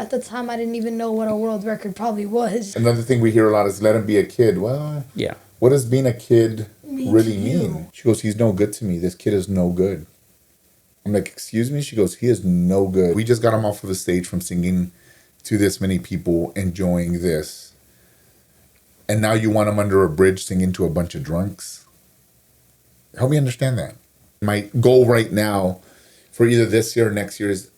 At the time, I didn't even know what a world record probably was. Another thing we hear a lot is let him be a kid. Well, Yeah. what does being a kid really too. mean? She goes, he's no good to me. This kid is no good. I'm like, excuse me? She goes, he is no good. We just got him off of the stage from singing to this many people, enjoying this. And now you want him under a bridge singing to a bunch of drunks? Help me understand that. My goal right now for either this year or next year is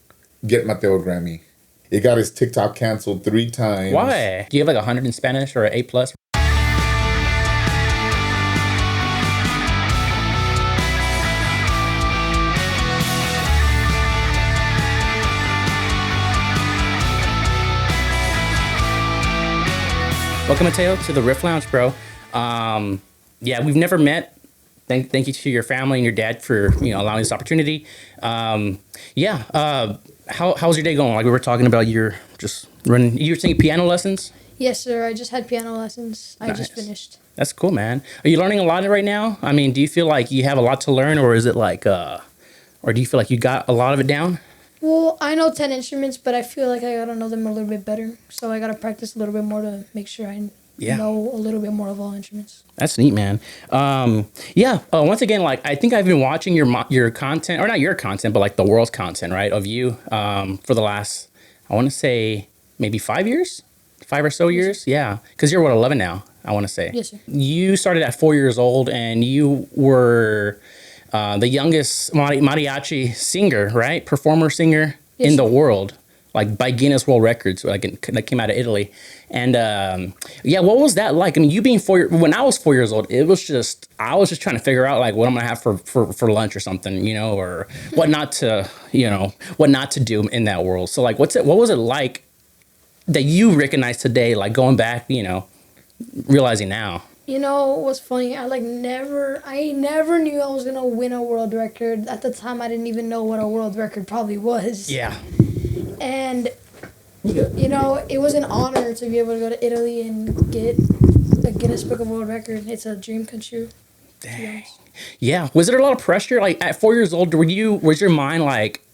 get Mateo a Grammy. It got his TikTok canceled 3 times. Why? Do you have like 100 in Spanish or an A+? Welcome, Mateo, to the Riff Lounge, bro. Yeah, we've never met. Thank you to your family and your dad for allowing this opportunity. How's your day going? Like we were talking about, you're just running. You're taking piano lessons. Yes, sir. I just had piano lessons. I just finished. That's cool, man. Are you learning a lot right now? I mean, do you feel like you have a lot to learn, or is it like, or do you feel like you got a lot of it down? Well, I know 10 instruments, but I feel like I gotta know them a little bit better. So I gotta practice a little bit more to make sure I know a little bit more of all instruments. That's neat, man. Once again, like I think I've been watching your content, or not your content, but like the world's content, right, of you for the last, I want to say maybe 5 years, 5 or so years. Sir. Yeah, because you're 11 now, I want to say. Yes, sir. You started at 4 years old, and you were the youngest mariachi singer, right? Performer singer in the world, like by Guinness World Records, like that came out of Italy. And what was that like? I mean, you being when I was 4 years old, I was just trying to figure out like what I'm gonna have for lunch or something, or what not to, what not to do in that world. So like, what was it like that you recognize today, like going back, realizing now? What's funny? I never knew I was gonna win a world record. At the time, I didn't even know what a world record probably was. Yeah. And it was an honor to be able to go to Italy and get a Guinness Book of World Record. It's a dream come true. Dang. Yeah. Was there a lot of pressure? Like at 4 years old, was your mind like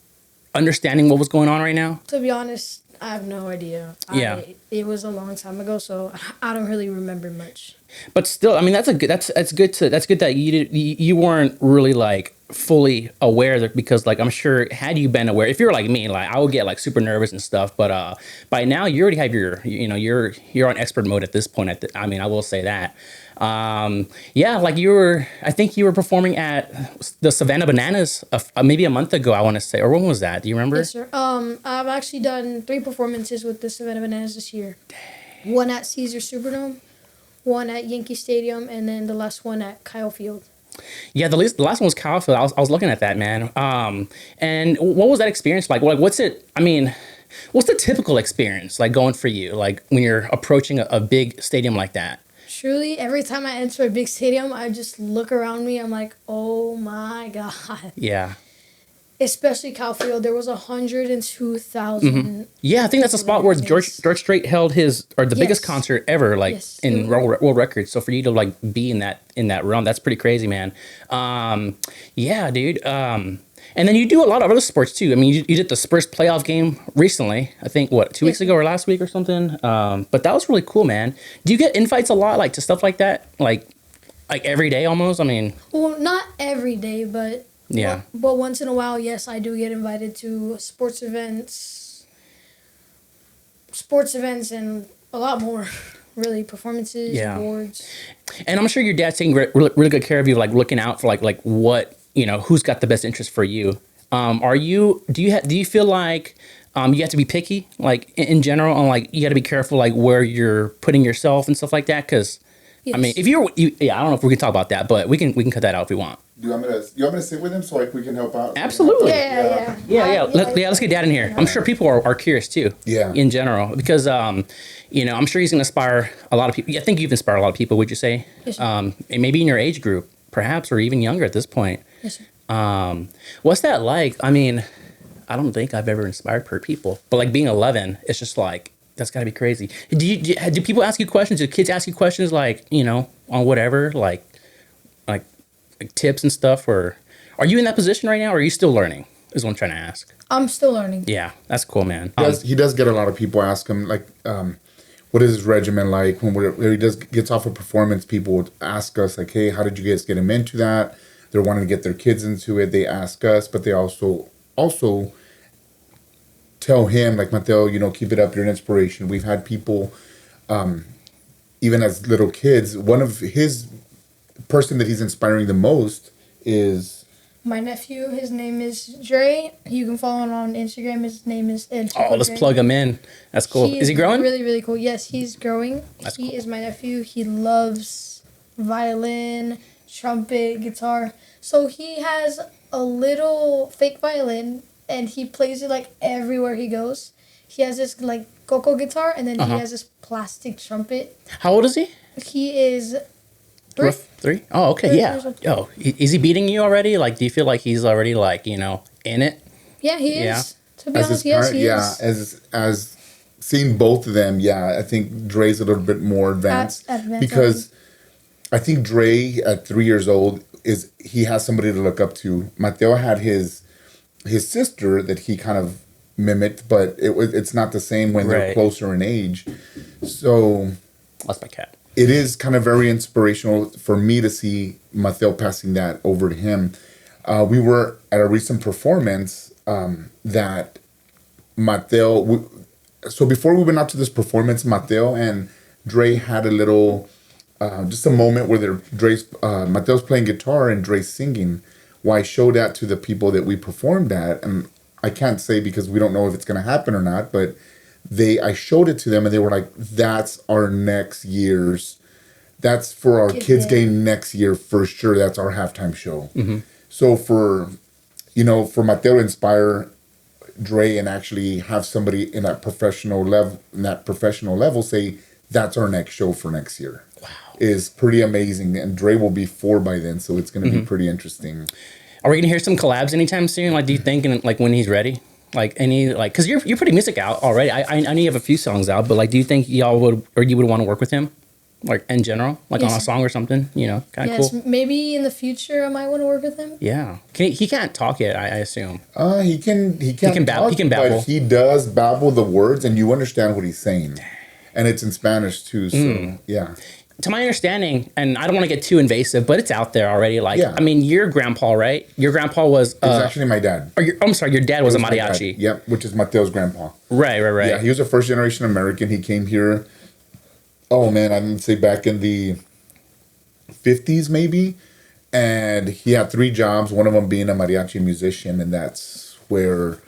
understanding what was going on right now? To be honest, I have no idea. Yeah. It was a long time ago, so I don't really remember much. But still, I mean, that's good that you weren't really like fully aware that, because like I'm sure had you been aware, if you're like me, like I would get like super nervous and stuff. But by now you already have you're on expert mode at this point. I mean, I will say that. Like I think you were performing at the Savannah Bananas maybe a month ago, I want to say, or when was that? Do you remember? Yes, sir. I've actually done 3 performances with the Savannah Bananas this year. Dang. One at Caesar Superdome, one at Yankee Stadium, and then the last one at Kyle Field. Yeah, the last one was Kyle Field. I was looking at that, man. And what was that experience like? Like, what's the typical experience like going for you, like when you're approaching a big stadium like that? Truly, every time I enter a big stadium, I just look around me. I'm like, oh my God. Yeah. Especially Kyle Field, there was 102,000. Mm-hmm. Yeah, I think that's the spot where George Strait held the biggest concert ever, like in world records. So for you to like be in that realm, that's pretty crazy, man. Yeah, dude. And then you do a lot of other sports too. I mean, you did the Spurs playoff game recently. I think 2 weeks ago or last week or something. But that was really cool, man. Do you get invites a lot, like to stuff like that, like every day almost? I mean, well, not every day, but. Yeah. But once in a while, yes, I do get invited to sports events and a lot more, really, performances, awards. And I'm sure your dad's taking really good care of you, like looking out for like what, who's got the best interest for you. Do you feel like you have to be picky, like in general, and like you got to be careful, like where you're putting yourself and stuff like that? Because, yes. I mean, if I don't know if we can talk about that, but we can cut that out if we want. You want me to sit with him so we can help out? Absolutely. Yeah. Let's get Dad in here. I'm sure people are curious too. Yeah. In general, because I'm sure he's going to inspire a lot of people. I think you've inspired a lot of people. Would you say? Yes, sir. And maybe in your age group, perhaps, or even younger at this point. Yes, sir. What's that like? I mean, I don't think I've ever inspired people, but like being 11, it's just like that's got to be crazy. Do people ask you questions? Do kids ask you questions like on whatever like tips and stuff, or are you in that position right now, or are you still learning? Is what I'm trying to ask. I'm still learning. Yeah, that's cool, man. He does get a lot of people ask him, like, what is his regimen like? When he gets off a performance, people would ask us, like, hey, how did you guys get him into that? They're wanting to get their kids into it. They ask us, but they also tell him, like, Mateo, keep it up. You're an inspiration. We've had people, even as little kids, one of his person that he's inspiring the most is my nephew. His name is Dre. You can follow him on Instagram. His name is let's plug him in. That's cool. Is he growing? Really, really cool. Yes, he's growing. That's he cool. is my nephew. He loves violin, trumpet, guitar. So he has a little fake violin, and he plays it like everywhere he goes. He has this like coco guitar, and then he has this plastic trumpet. How old is he? He is 3. 3? Oh, okay, 3 yeah. years old. Oh, is he beating you already? Like, do you feel like he's already like, in it? Yeah, he is. Yeah. To be honest, yes, he is. As seeing both of them, yeah, I think Dre's a little bit more advanced because I think Dre at 3 years old he has somebody to look up to. Mateo had his sister that he kind of mimicked, but it's not the same when they're closer in age. So that's my cat. It is kind of very inspirational for me to see Mateo passing that over to him. We were at a recent performance that Mateo. So before we went out to this performance, Mateo and Dre had a little, just a moment where Mateo's playing guitar and Dre's singing. Well, I showed that to the people that we performed at, and I can't say because we don't know if it's going to happen or not, but I showed it to them and they were like, that's our next year's, that's for our kids game next year for sure. That's our halftime show. Mm-hmm. So for Mateo to inspire Dre and actually have somebody in that professional level say, that's our next show for next year. Wow. Is pretty amazing. And Dre will be 4 by then. So it's going to be pretty interesting. Are we going to hear some collabs anytime soon? Like, do you think, like, when he's ready? Like because you're putting music out already. I know you have a few songs out, but like, do you think y'all would want to work with him, like in general, like on a song or something? Kind of cool. Maybe in the future I might want to work with him. Yeah, he can't talk yet. I assume. He can babble. But he does babble the words, and you understand what he's saying, and it's in Spanish too. So yeah. To my understanding, and I don't want to get too invasive, but it's out there already. Like, I mean, your grandpa, right? Your grandpa was... It's actually my dad. I'm sorry, your dad was a mariachi. Yep, which is Mateo's grandpa. Right. Yeah, he was a first-generation American. He came here, I'd say back in the 50s maybe. And he had 3 jobs, one of them being a mariachi musician. And that's where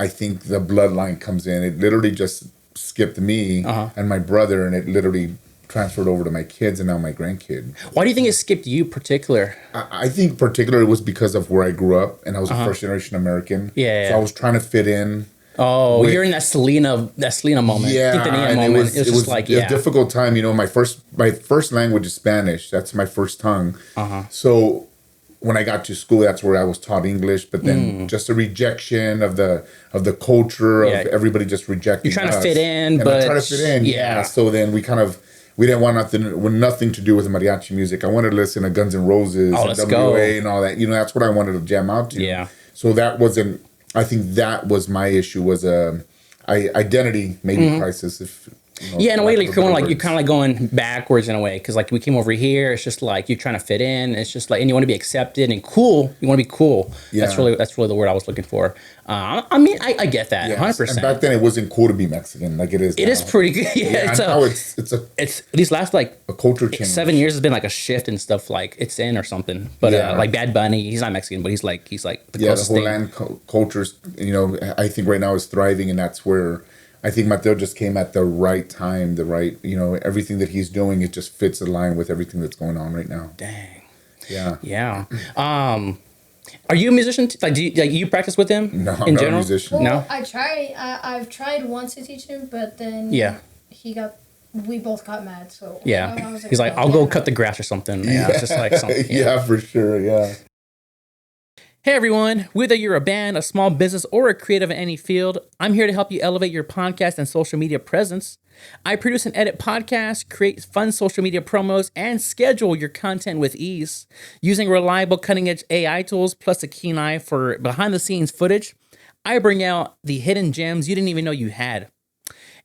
I think the bloodline comes in. It literally just skipped me and my brother, and it literally transferred over to my kids and now my grandkid. Why do you think it skipped you particular? I think particularly it was because of where I grew up, and I was a first generation American. Yeah. So I was trying to fit in. Oh, you're in that Selena moment. Yeah, Quintanilla moment. It was a difficult time. My first language is Spanish. That's my first tongue. So when I got to school, that's where I was taught English. But then just a rejection of the culture of everybody just rejecting. You're trying us. To fit in, and but I'm trying to fit in. Yeah. So then we didn't want nothing to do with mariachi music. I wanted to listen to Guns N' Roses and WA and all that. That's what I wanted to jam out to. Yeah. So I think that was my issue, was identity maybe crisis. If in a way, like you're kind of like going backwards in a way, because like we came over here, it's just like you're trying to fit in. It's just like, and you want to be accepted and cool. You want to be cool. Yeah. That's really the word I was looking for. I mean, I get that 100%. And back then, it wasn't cool to be Mexican like it is. It is pretty good. It's these last like a culture change. 7 years has been like a shift and stuff. Like it's in or something. But like Bad Bunny, he's not Mexican, but he's like the closest the whole thing. land cultures. I think right now is thriving, and that's where. I think Mateo just came at the right time, everything that he's doing, it just fits in line with everything that's going on right now. Dang. Yeah. Yeah. Are you a musician? Do you practice with him? No, I'm not a musician. Well, no? I've tried once to teach him, but then we both got mad. So yeah, he's like, I'll go cut the grass or something. Yeah, it's just like something. Yeah, for sure. Yeah. Hey everyone, whether you're a band, a small business, or a creative in any field, I'm here to help you elevate your podcast and social media presence. I produce and edit podcasts, create fun social media promos, and schedule your content with ease. Using reliable cutting-edge AI tools plus a keen eye for behind-the-scenes footage, I bring out the hidden gems you didn't even know you had.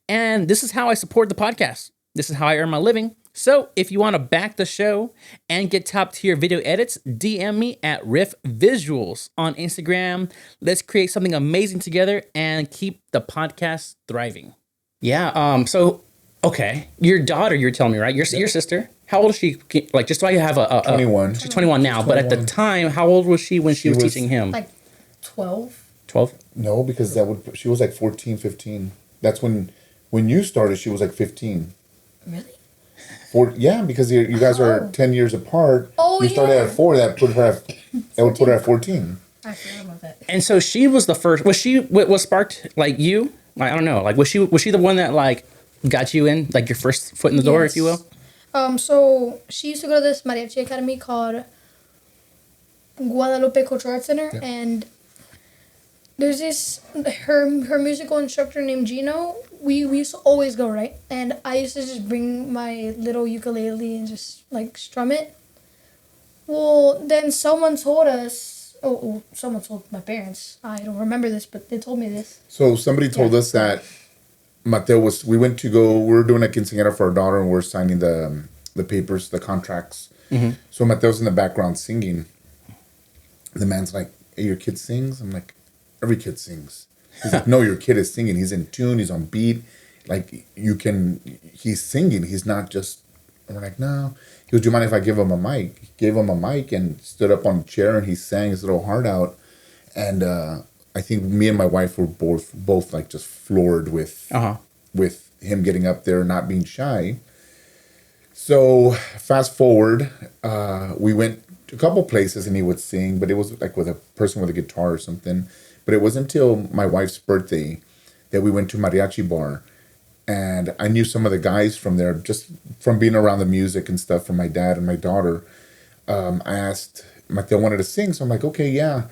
And this is how I support the podcast. This is how I earn my living. So if you want to back the show and get top tier video edits, DM me at Riff Visuals on Instagram. Let's create something amazing together and keep the podcast thriving. Yeah. So, okay. Your daughter, you're telling me, right? Your sister. How old is she? Like, just so I have a 21. She's 21 now. But at the time, how old was she when she was teaching him? Like 12. 12? No, because she was like 14, 15. That's when you started, she was like 15. Really? Yeah, because you guys are 10 years apart. Oh, you started at 4. That would put her at 14. I forgot about that. And so she was the first. Was sparked like you? I don't know. Like was she the one that like got you in, like your first foot in the door, if you will? So she used to go to this Mariachi academy called Guadalupe Cultural Arts Center, and there's this her musical instructor named Gino. We used to always go, right? And I used to just bring my little ukulele and just like strum it. Well, then someone told us. Someone told my parents. I don't remember this, but they told me this. So somebody told us that Mateo we were doing a quinceañera for our daughter, and we're signing the papers, the contracts. Mm-hmm. So Mateo's in the background singing. The man's like, "Hey, your kid sings?" I'm like, "Every kid sings." He's like, "No, your kid is singing. He's in tune. He's on beat. Like, he's singing. He's not just," and we're like, "No." He goes, "Do you mind if I give him a mic?" He gave him a mic and stood up on a chair, and he sang his little heart out. And I think me and my wife were both like just floored with him getting up there and not being shy. So fast forward, we went to a couple places and he would sing, but it was like with a person with a guitar or something. But it wasn't until my wife's birthday that we went to Mariachi bar. And I knew some of the guys from there, just from being around the music and stuff from my dad and my daughter. I asked, Mateo wanted to sing, so I'm like, okay, yeah.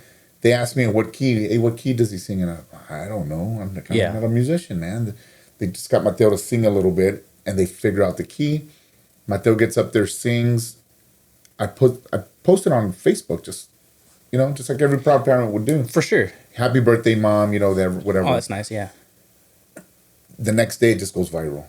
They asked me in what key, "Hey, what key does he sing?" And I don't know. I'm like, I'm not a musician, man. They just got Mateo to sing a little bit, and they figure out the key. Mateo gets up there, sings. I posted on Facebook, just like every proud parent would do. For sure. Happy birthday, Mom, whatever. Oh, that's nice, yeah. The next day, it just goes viral.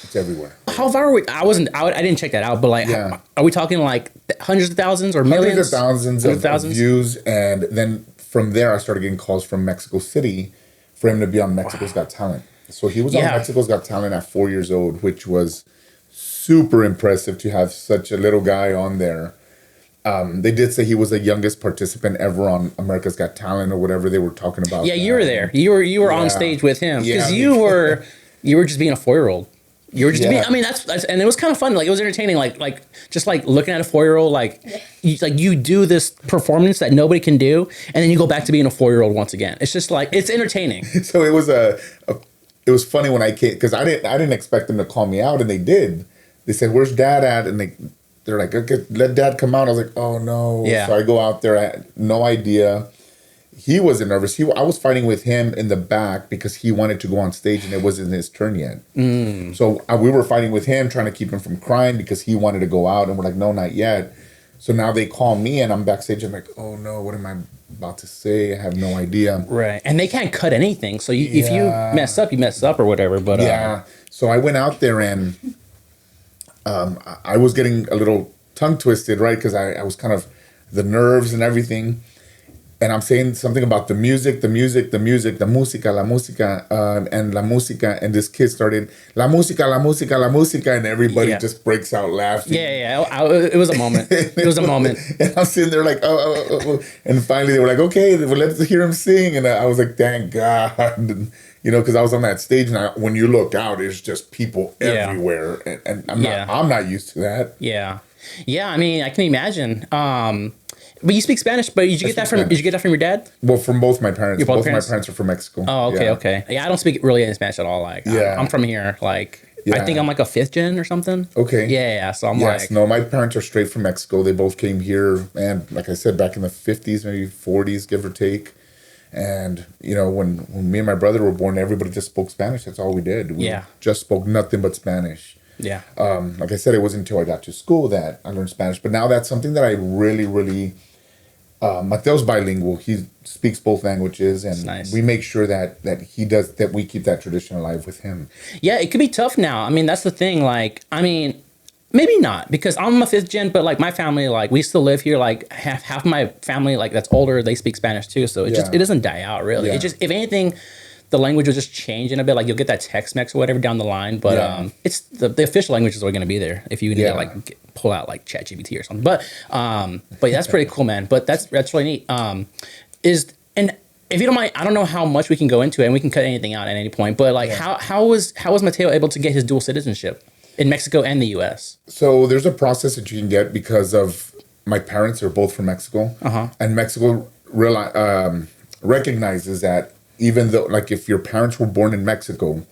It's everywhere. How viral? I didn't check that out, but like, are we talking like hundreds of thousands or millions? Hundreds of thousands of views. And then from there, I started getting calls from Mexico City for him to be on Mexico's Got Talent. So he was on Mexico's Got Talent at 4 years old, which was super impressive to have such a little guy on there. They did say he was the youngest participant ever on America's Got Talent or whatever they were talking about. Yeah, you were there. You were on stage with him because you were just being a 4-year-old. You were just being. I mean, that's and it was kind of fun. Like it was entertaining. Like just like looking at a 4-year-old. Like you do this performance that nobody can do, and then you go back to being a 4-year-old once again. It's just like it's entertaining. So it was it was funny when I came because I didn't expect them to call me out, and they did. They said, "Where's Dad at?" And they're like, "Okay, let Dad come out." I was like, "Oh no!" Yeah. So I go out there. I had no idea. He wasn't nervous. I was fighting with him in the back because he wanted to go on stage and it wasn't his turn yet. Mm. So we were fighting with him, trying to keep him from crying because he wanted to go out, and we're like, "No, not yet." So now they call me and I'm backstage. I'm like, "Oh no, what am I about to say? I have no idea." Right, and they can't cut anything. So if you mess up, you mess up or whatever. But so I went out there and I was getting a little tongue twisted, right? Because I was kind of the nerves and everything. And I'm saying something about the music, the música, la música, and la música. And this kid started, la música, and everybody just breaks out laughing. Yeah. It was a moment. It was a moment. And I'm sitting there like, oh. And finally they were like, okay, well, let's hear him sing. And I was like, thank God. And, because I was on that stage, and when you look out, it's just people everywhere. And I'm not used to that. Yeah. I mean, I can imagine. But you speak Spanish, but did you get that from your dad? Well, from both my parents. Both my parents are from Mexico. Oh, okay. Yeah, I don't speak really any Spanish at all. Like, I'm from here. Like, I think I'm like a 5th gen or something. Okay. Yeah. So I'm like, no, my parents are straight from Mexico. They both came here, and like I said, back in the 50s, maybe 40s, give or take. And, you know, when me and my brother were born, everybody just spoke Spanish. That's all we did. We just spoke nothing but Spanish. yeah. Like I said, it wasn't until I got to school that I learned Spanish. But now that's something that I really, really... Mateo's bilingual. He speaks both languages, and nice. we make sure that we keep that tradition alive with him. Yeah, it could be tough now. I mean, that's the thing. Like, I mean, maybe not, because I'm a 5th gen, but like my family, like we still live here. Like half my family, like that's older, they speak Spanish too. So it doesn't die out really. Yeah. It just, if anything, the language will just change in a bit. Like you'll get that Tex-Mex or whatever down the line, but it's the official language is always going to be there if you need to like pull out like ChatGPT or something. But that's pretty cool, man. But that's really neat. And if you don't mind, I don't know how much we can go into it, and we can cut anything out at any point. But like, how was Mateo able to get his dual citizenship in Mexico and the U.S.? So there's a process that you can get because of my parents are both from Mexico, and Mexico recognizes that even though, like, if your parents were born in Mexico,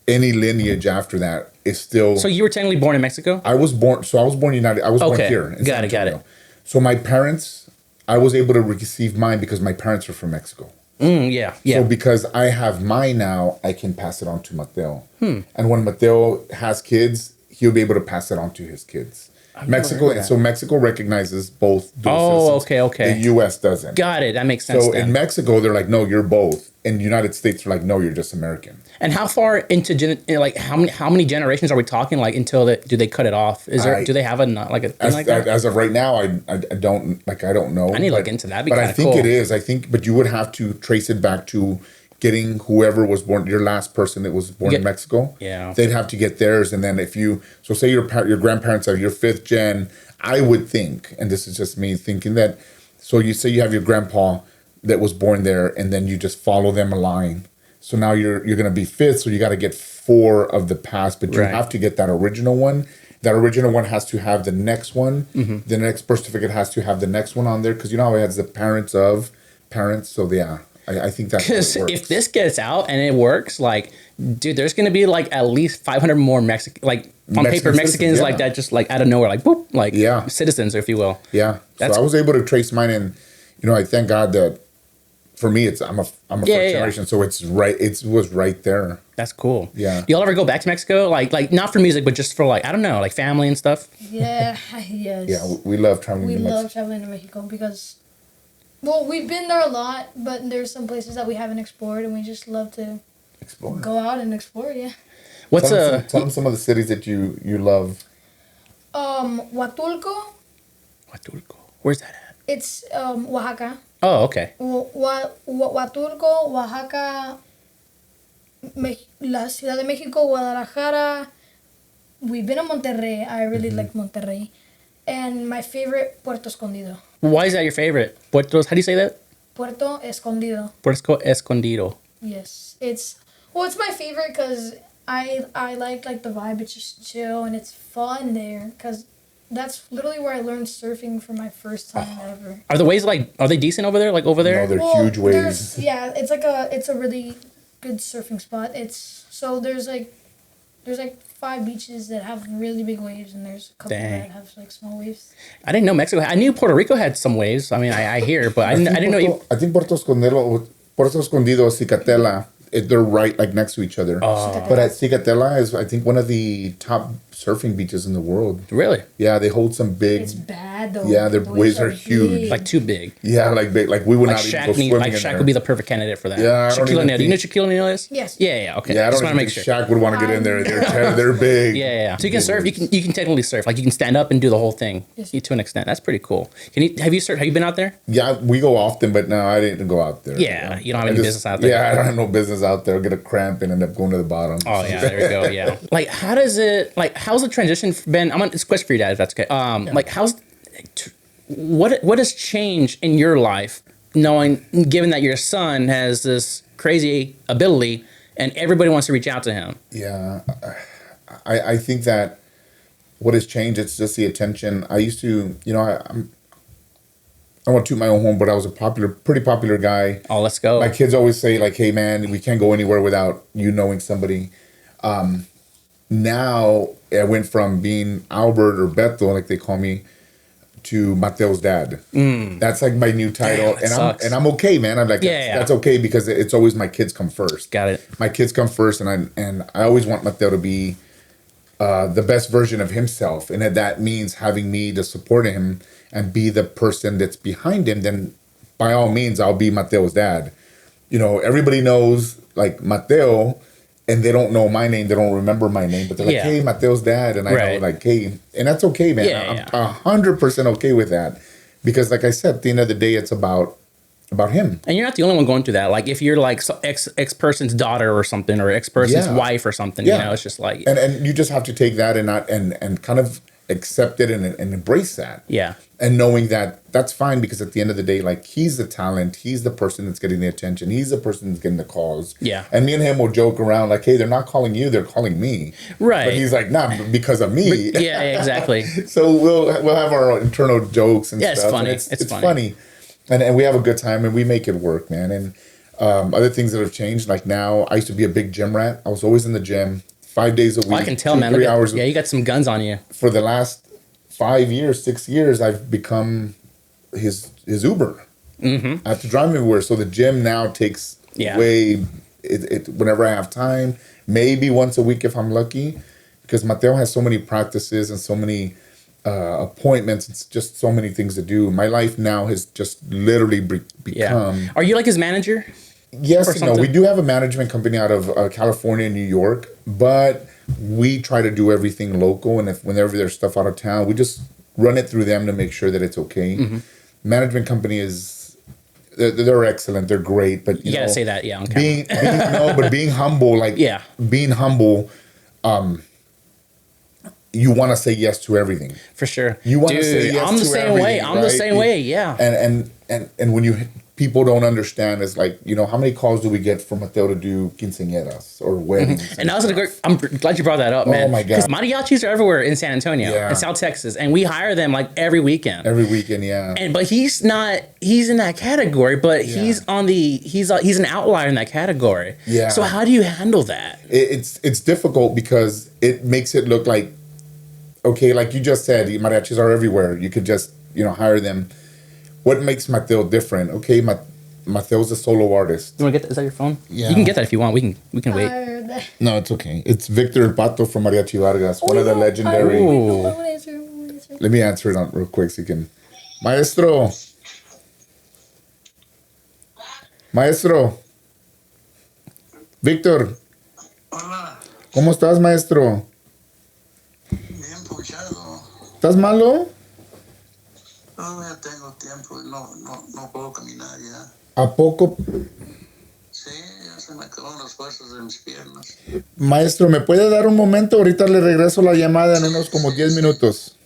any lineage after that is still. So you were technically born in Mexico? I was born United. I was born here. Got it. So my parents, I was able to receive mine because my parents are from Mexico. Yeah. So because I have mine now, I can pass it on to Mateo. And when Mateo has kids, he'll be able to pass it on to his kids. Mexico recognizes both dual citizens. Okay. The U.S. doesn't. Got it. That makes sense. So in Mexico, they're like, no, you're both. In the United States, they're like, no, you're just American. And how far into how many generations are we talking? Like until do they cut it off? Do they have a thing like that? As of right now, I don't know. I need to look into that. But I think it is. But you would have to trace it back to getting whoever was born, your last person that was born in Mexico. Yeah. They'd have to get theirs. And then say your grandparents are your 5th gen, I would think, and this is just me thinking that, so you say you have your grandpa that was born there, and then you just follow them a line. So now you're going to be 5th, so you got to get 4 of the past, but you have to get that original one. That original one has to have the next one. The next birth certificate has to have the next one on there, because you know how it has the parents of parents. So yeah. I think that's because if this gets out and it works, like, dude, there's gonna be like at least 500 more Mexicans like that, just like out of nowhere, like boop, like citizens, if you will. Yeah, so I was able to trace mine, and I thank God that for me, I'm a first generation, so it's right. It was right there. That's cool. Yeah. Y'all ever go back to Mexico, like not for music, but just for like I don't know, like family and stuff? Yeah. Yes. Yeah, we love traveling. We love traveling to Mexico because. Well, we've been there a lot, but there's some places that we haven't explored, and we just love to go out and explore. Yeah. Tell them some of the cities that you love. Huatulco. Huatulco. Where's that at? It's Oaxaca. Oh, okay. Huatulco, Oaxaca, la Ciudad de México, Guadalajara. We've been to Monterrey. I really like Monterrey. And my favorite, Puerto Escondido. Why is that your favorite? Puerto, how do you say that? Puerto Escondido. Puerto Escondido. Yes. It's my favorite because I like the vibe. It's just chill and it's fun there because that's literally where I learned surfing for my first time ever. Are the waves are they decent over there? Like over there? No, they're huge waves. It's a really good surfing spot. There's 5 beaches that have really big waves, and there's a couple that have small waves. I didn't know Mexico. I knew Puerto Rico had some waves. I mean, I hear, but I didn't know. I think Puerto Escondido, Cicatela, they're right next to each other. But at Cicatela is, I think, one of the top surfing beaches in the world. Really? Yeah, they hold some big. It's bad though. Yeah, their waves are huge. Like too big. Yeah, like big. Like we would not even go swimming in there. Shaq would be the perfect candidate for that. Yeah, Shaquille O'Neal. Do you know Shaquille O'Neal is? Yes. Yeah. Okay. Yeah, I don't think Shaq would want to get in there. They're big. Yeah. So you can surf. You can technically surf. Like you can stand up and do the whole thing. Yes. To an extent. That's pretty cool. Have you surfed? Have you been out there? Yeah, we go often, but no, I didn't go out there. Yeah, you don't have any business out there. Yeah, I don't have no business out there. I'll get a cramp and end up going to the bottom. Oh yeah, there you go. Yeah. Like, how's the transition been? It's a question for your dad, if that's okay. Like, what has changed in your life, given that your son has this crazy ability and everybody wants to reach out to him? Yeah, I think that what has changed, it's just the attention. I used to, I want to toot my own horn, but I was a pretty popular guy. Oh, let's go. My kids always say, like, hey, man, we can't go anywhere without you knowing somebody. now I went from being Albert or Beto, like they call me, to Mateo's dad. That's like my new title. Damn, and I'm okay, man. I'm like, that's okay, because it's always my kids come first. Got it. My kids come first, and I always want Mateo to be the best version of himself. And if that means having me to support him and be the person that's behind him, then by all means, I'll be Mateo's dad. Everybody knows, like, Mateo, and they don't know my name. They don't remember my name, but they're like, hey, Mateo's dad. And I know, like, hey, and that's okay, man. I'm 100% okay with that. Because, like I said, at the end of the day, it's about him. And you're not the only one going through that. Like, if you're like X person's daughter or something, or X person's wife or something, it's just like, and you just have to take that and kind of accept it and embrace that. Yeah. And knowing that that's fine, because at the end of the day, like, he's the talent, he's the person that's getting the attention, he's the person that's getting the calls. Yeah. And me and him will joke around like, hey, they're not calling you, they're calling me. Right. But he's like, nah, because of me. Yeah, exactly. So we'll have our internal jokes and stuff. It's funny. And it's funny. And we have a good time, and we make it work, man. And other things that have changed, like now, I used to be a big gym rat. I was always in the gym 5 days a week. I can tell, 2, man. 3 hours. Yeah, you got some guns on you. For the last 5 years, 6 years, I've become his Uber. I have to drive him everywhere. So the gym now takes way, whenever I have time, maybe once a week if I'm lucky, because Mateo has so many practices and so many appointments. It's just so many things to do. My life now has just literally become. Are you like his manager? Yes and no. We do have a management company out of California and New York, but we try to do everything local. And whenever there's stuff out of town, we just run it through them to make sure that it's okay. Management company they're excellent. They're great, but you gotta say that, on camera. but being humble, like being humble, you want to say yes to everything. For sure. You want to say yes I'm the to same everything, way. I'm right? the same way. Yeah. And when people don't understand, is like, how many calls do we get from Mateo to do quinceañeras or weddings? And that was I'm glad you brought that up, man. Oh my God. Because mariachis are everywhere in San Antonio and South Texas, and we hire them like every weekend. But he's in that category, but he's an outlier in that category. Yeah. So how do you handle that? It's difficult, because it makes it look like, okay, like you just said, mariachis are everywhere. You could just, hire them. What makes Mateo different? Okay, Mateo's a solo artist. You want to get that? Is that your phone? Yeah. You can get that if you want. We can wait. No, it's okay. It's Victor El Pato from Mariachi Vargas, one of the legendary. Let me answer it real quick so you can. Maestro. Victor. Hola. ¿Cómo estás, maestro? Bien puchado. ¿Estás malo? Todavía tengo tiempo, no puedo caminar ya. ¿A poco? Sí, ya se me acabaron las fuerzas de mis piernas. Maestro, ¿me puede dar un momento? Ahorita le regreso la llamada en unos como 10 minutos.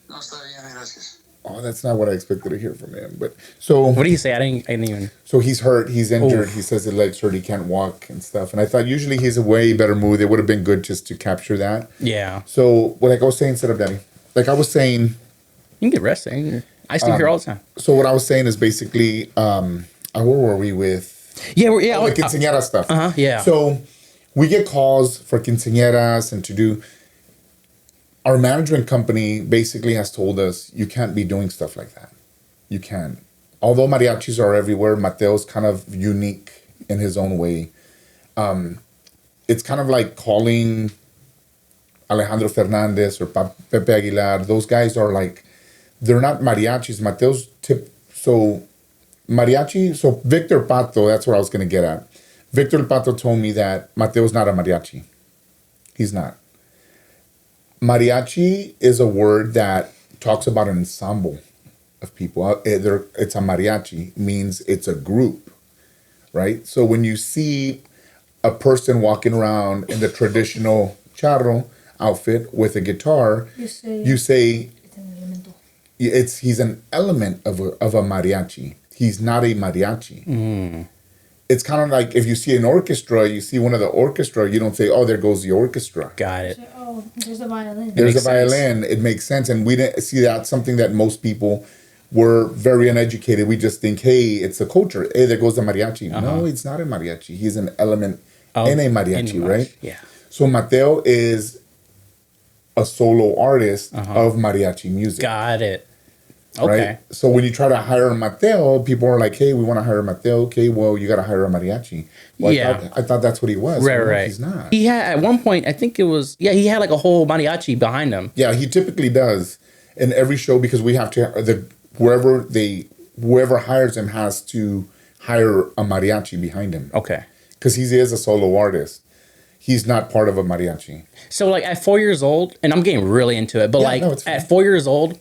No, está bien, gracias. Oh, that's not what I expected to hear from him. But so, What do you say? I didn't even. So he's hurt. He's injured. He says his legs hurt. He can't walk and stuff. And I thought usually he's a way better mood. It would have been good just to capture that. Yeah. So, like I was saying, set up, Daddy. Like I was saying. You can get rest. I sleep here all the time. So what I was saying is basically, where were we with? Yeah, the quinceañera stuff. Yeah. So we get calls for quinceañeras and to do. Our management company basically has told us you can't be doing stuff like that. You can't. Although mariachis are everywhere, Mateo's kind of unique in his own way. It's kind of like calling Alejandro Fernandez or Pepe Aguilar. Those guys are like, they're not mariachis. Mateo's mariachi. So Victor Pato, that's where I was going to get at. Victor Pato told me that Mateo's not a mariachi. He's not. Mariachi is a word that talks about an ensemble of people. It's a mariachi, means it's a group, right? So when you see a person walking around in the traditional charro outfit with a guitar, you say he's an element of a mariachi. He's not a mariachi. It's kind of like if you see an orchestra, you see one of the orchestra, you don't say, oh, there goes the orchestra. Got it. Oh, there's a violin. There's a violin. It makes sense. And we didn't see that. Something that most people were very uneducated. We just think, hey, it's a culture. Hey, there goes the mariachi. No, it's not a mariachi. He's an element in a mariachi, right? Yeah. So Mateo is a solo artist of mariachi music. Got it. Okay. Right? So when you try to hire Mateo, people are like, hey, we want to hire Mateo. Okay, well, you got to hire a mariachi. Well, Yeah. I thought that's what he was. Right, No, right. He's not. He had, at one point, I think it was, he had like a whole mariachi behind him. Yeah, he typically does in every show because we have to, whoever hires him has to hire a mariachi behind him. Okay. Because he is a solo artist. He's not part of a mariachi. So like at 4 years old, and I'm getting really into it, but Yeah, like no, it's fine. at 4 years old,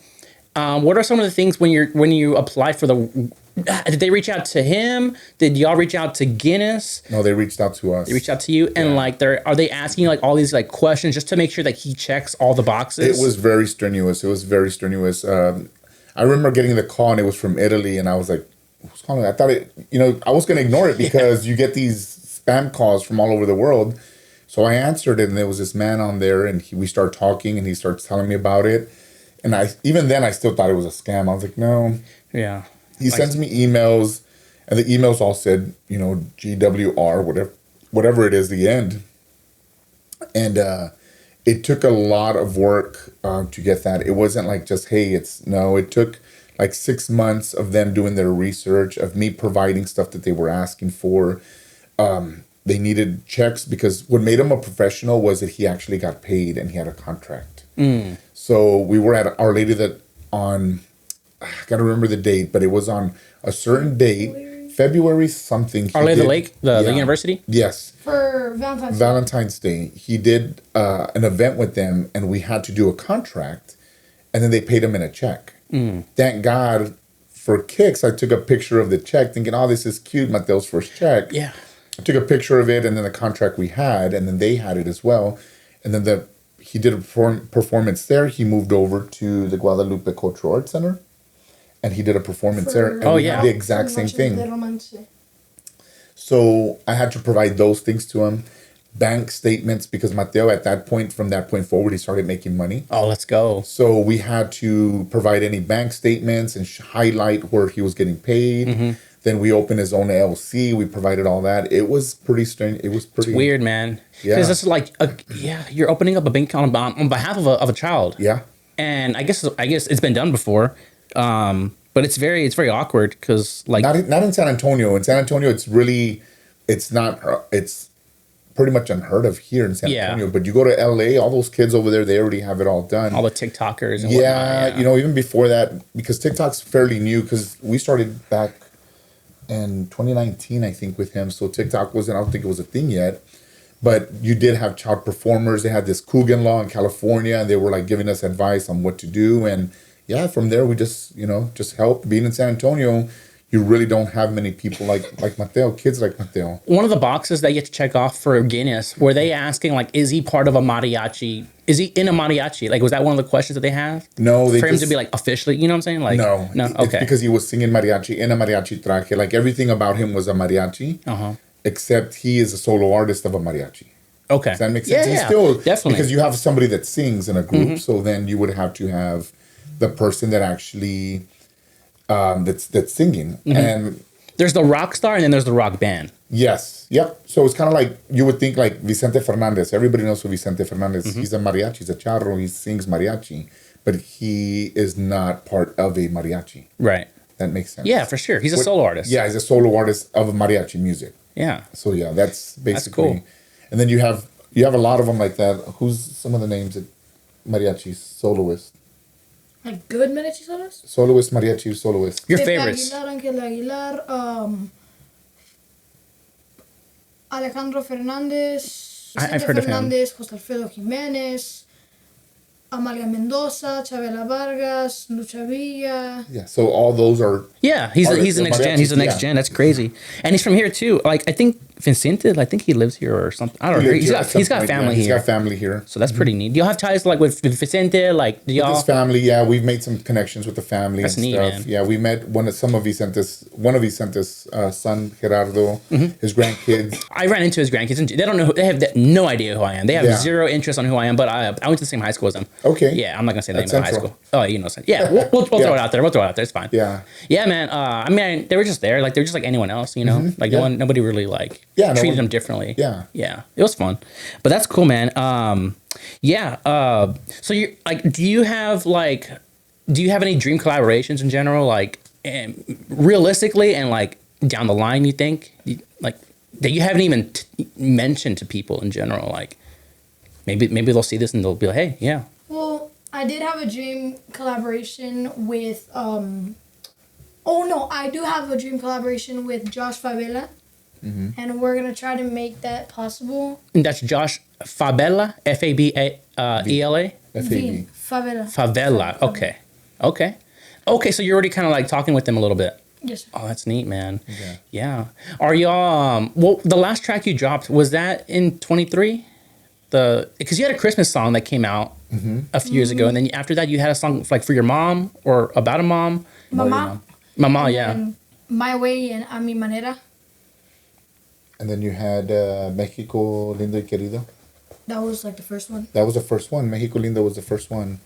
what are some of the things when you applied for the? Did they reach out to him? Did y'all reach out to Guinness? No, they reached out to us. They reached out to you, and like are they asking you like all these like questions just to make sure that he checks all the boxes? It was very strenuous. I remember getting the call and it was from Italy, and I was like, who's calling? I thought I was going to ignore it because you get these spam calls from all over the world. So I answered it, and there was this man on there, and we started talking, and he starts telling me about it. And even then I still thought it was a scam. I was like, no. Yeah. He sends me emails, and the emails all said, GWR, whatever it is, the end. And it took a lot of work to get that. It wasn't like just, hey, it took like 6 months of them doing their research, of me providing stuff that they were asking for. They needed checks because what made him a professional was that he actually got paid and he had a contract. So we were at Our Lady I gotta remember the date, but it was on a certain date, February something. Our Lady of the Lake, the university? Yes. For Valentine's Day. He did an event with them, and we had to do a contract, and then they paid him in a check. Thank God for kicks, I took a picture of the check thinking, oh, this is cute, Mateo's first check. Yeah. I took a picture of it, and then the contract we had, and then they had it as well. And then he did a performance there. He moved over to the Guadalupe Cultural Arts Center, and he did a performance there. And we had the exact same thing. So I had to provide those things to him. Bank statements, because Mateo from that point forward, he started making money. Oh, let's go. So we had to provide any bank statements and highlight where he was getting paid. Then we opened his own LLC. We provided all that. It was pretty strange. It was pretty It's weird, man. Yeah. Because it's like, you're opening up a bank account on behalf of a child. Yeah. And I guess it's been done before, but it's very awkward because like not in San Antonio. In San Antonio, it's pretty much unheard of here in San Antonio. But you go to LA, all those kids over there, they already have it all done. All the TikTokers and whatnot. whatnot. Even before that, because TikTok's fairly new, because we started back in 2019, I think, with him. So TikTok I don't think it was a thing yet. But you did have child performers. They had this Coogan law in California, and they were like giving us advice on what to do. And yeah, from there we just helped. Being in San Antonio, you really don't have many people like Mateo, kids like Mateo. One of the boxes that you have to check off for Guinness, were they asking like, is he part of a mariachi? Is he in a mariachi? Like, was that one of the questions that they have? No, for him to be like officially, you know what I'm saying? Like, no, okay. It's because he was singing mariachi in a mariachi traje. Like everything about him was a mariachi, except he is a solo artist of a mariachi. Okay, does that make sense? Yeah, Still, definitely. Because you have somebody that sings in a group, so then you would have to have the person that actually that's singing. And there's the rock star, and then there's the rock band. Yes. Yep. So it's kind of like, you would think like Vicente Fernandez. Everybody knows who Vicente Fernandez is. He's a mariachi. He's a charro. He sings mariachi. But he is not part of a mariachi. Right. That makes sense. Yeah, for sure. He's a solo artist. Yeah, he's a solo artist of mariachi music. Yeah. So yeah, that's basically. That's cool. And then you have a lot of them like that. Who's some of the names that mariachi soloist? Like good mariachi soloists? Soloist, mariachi soloist. Your Pepe favorites. Aguilar, Ángel Aguilar, Alejandro Fernández, I've Vicente heard of him. Fernández, José Alfredo Jiménez, Amalia Mendoza, Chabela Vargas, Lucha Villa. Yeah. So all those are. Yeah, he's artists the of next gen. He's the mariachis, next gen. That's crazy. And he's from here too. Like I think Vicente, I think he lives here or something. I don't know. He's got family here. He's got family here. So that's pretty neat. Do y'all have ties like with Vicente? Like do y'all? With his family, yeah, we've made some connections with the family. That's and neat, stuff. man. Yeah, we met one of Vicente's son Gerardo, his grandkids. I ran into his grandkids, and they don't know. They have no idea who I am. They have zero interest on who I am. But I went to the same high school as them. Okay. Yeah, I'm not gonna say the name At of the high Central. school. Oh, you know. Yeah, we'll throw it out there. We'll throw it out there. It's fine. Yeah. Yeah, man. I mean, they were just there. Like they're just like anyone else. You know. Like nobody really like treated him differently. Yeah. Yeah. It was fun. But that's cool, man. So you like, do you have any dream collaborations in general? Like, realistically and like down the line, you think? Like, that you haven't even mentioned to people in general? Like, maybe they'll see this and they'll be like, hey, yeah. Well, I did have a dream collaboration with, I do have a dream collaboration with Josh Favela. Mm-hmm. And we're going to try to make that possible. And that's Josh Fabella, Fabela? F-A-B. Favela. Okay. Okay, so you're already kind of like talking with them a little bit. Yes, sir. Oh, that's neat, man. Okay. Yeah. Are y'all, the last track you dropped, was that in 23? Because you had a Christmas song that came out a few years ago, and then after that you had a song like for your mom or about a mom? Mama, yeah. My Way and A Mi Manera. And then you had Mexico Lindo y Querido. That was like the first one. That was the first one. Mexico Lindo was the first one.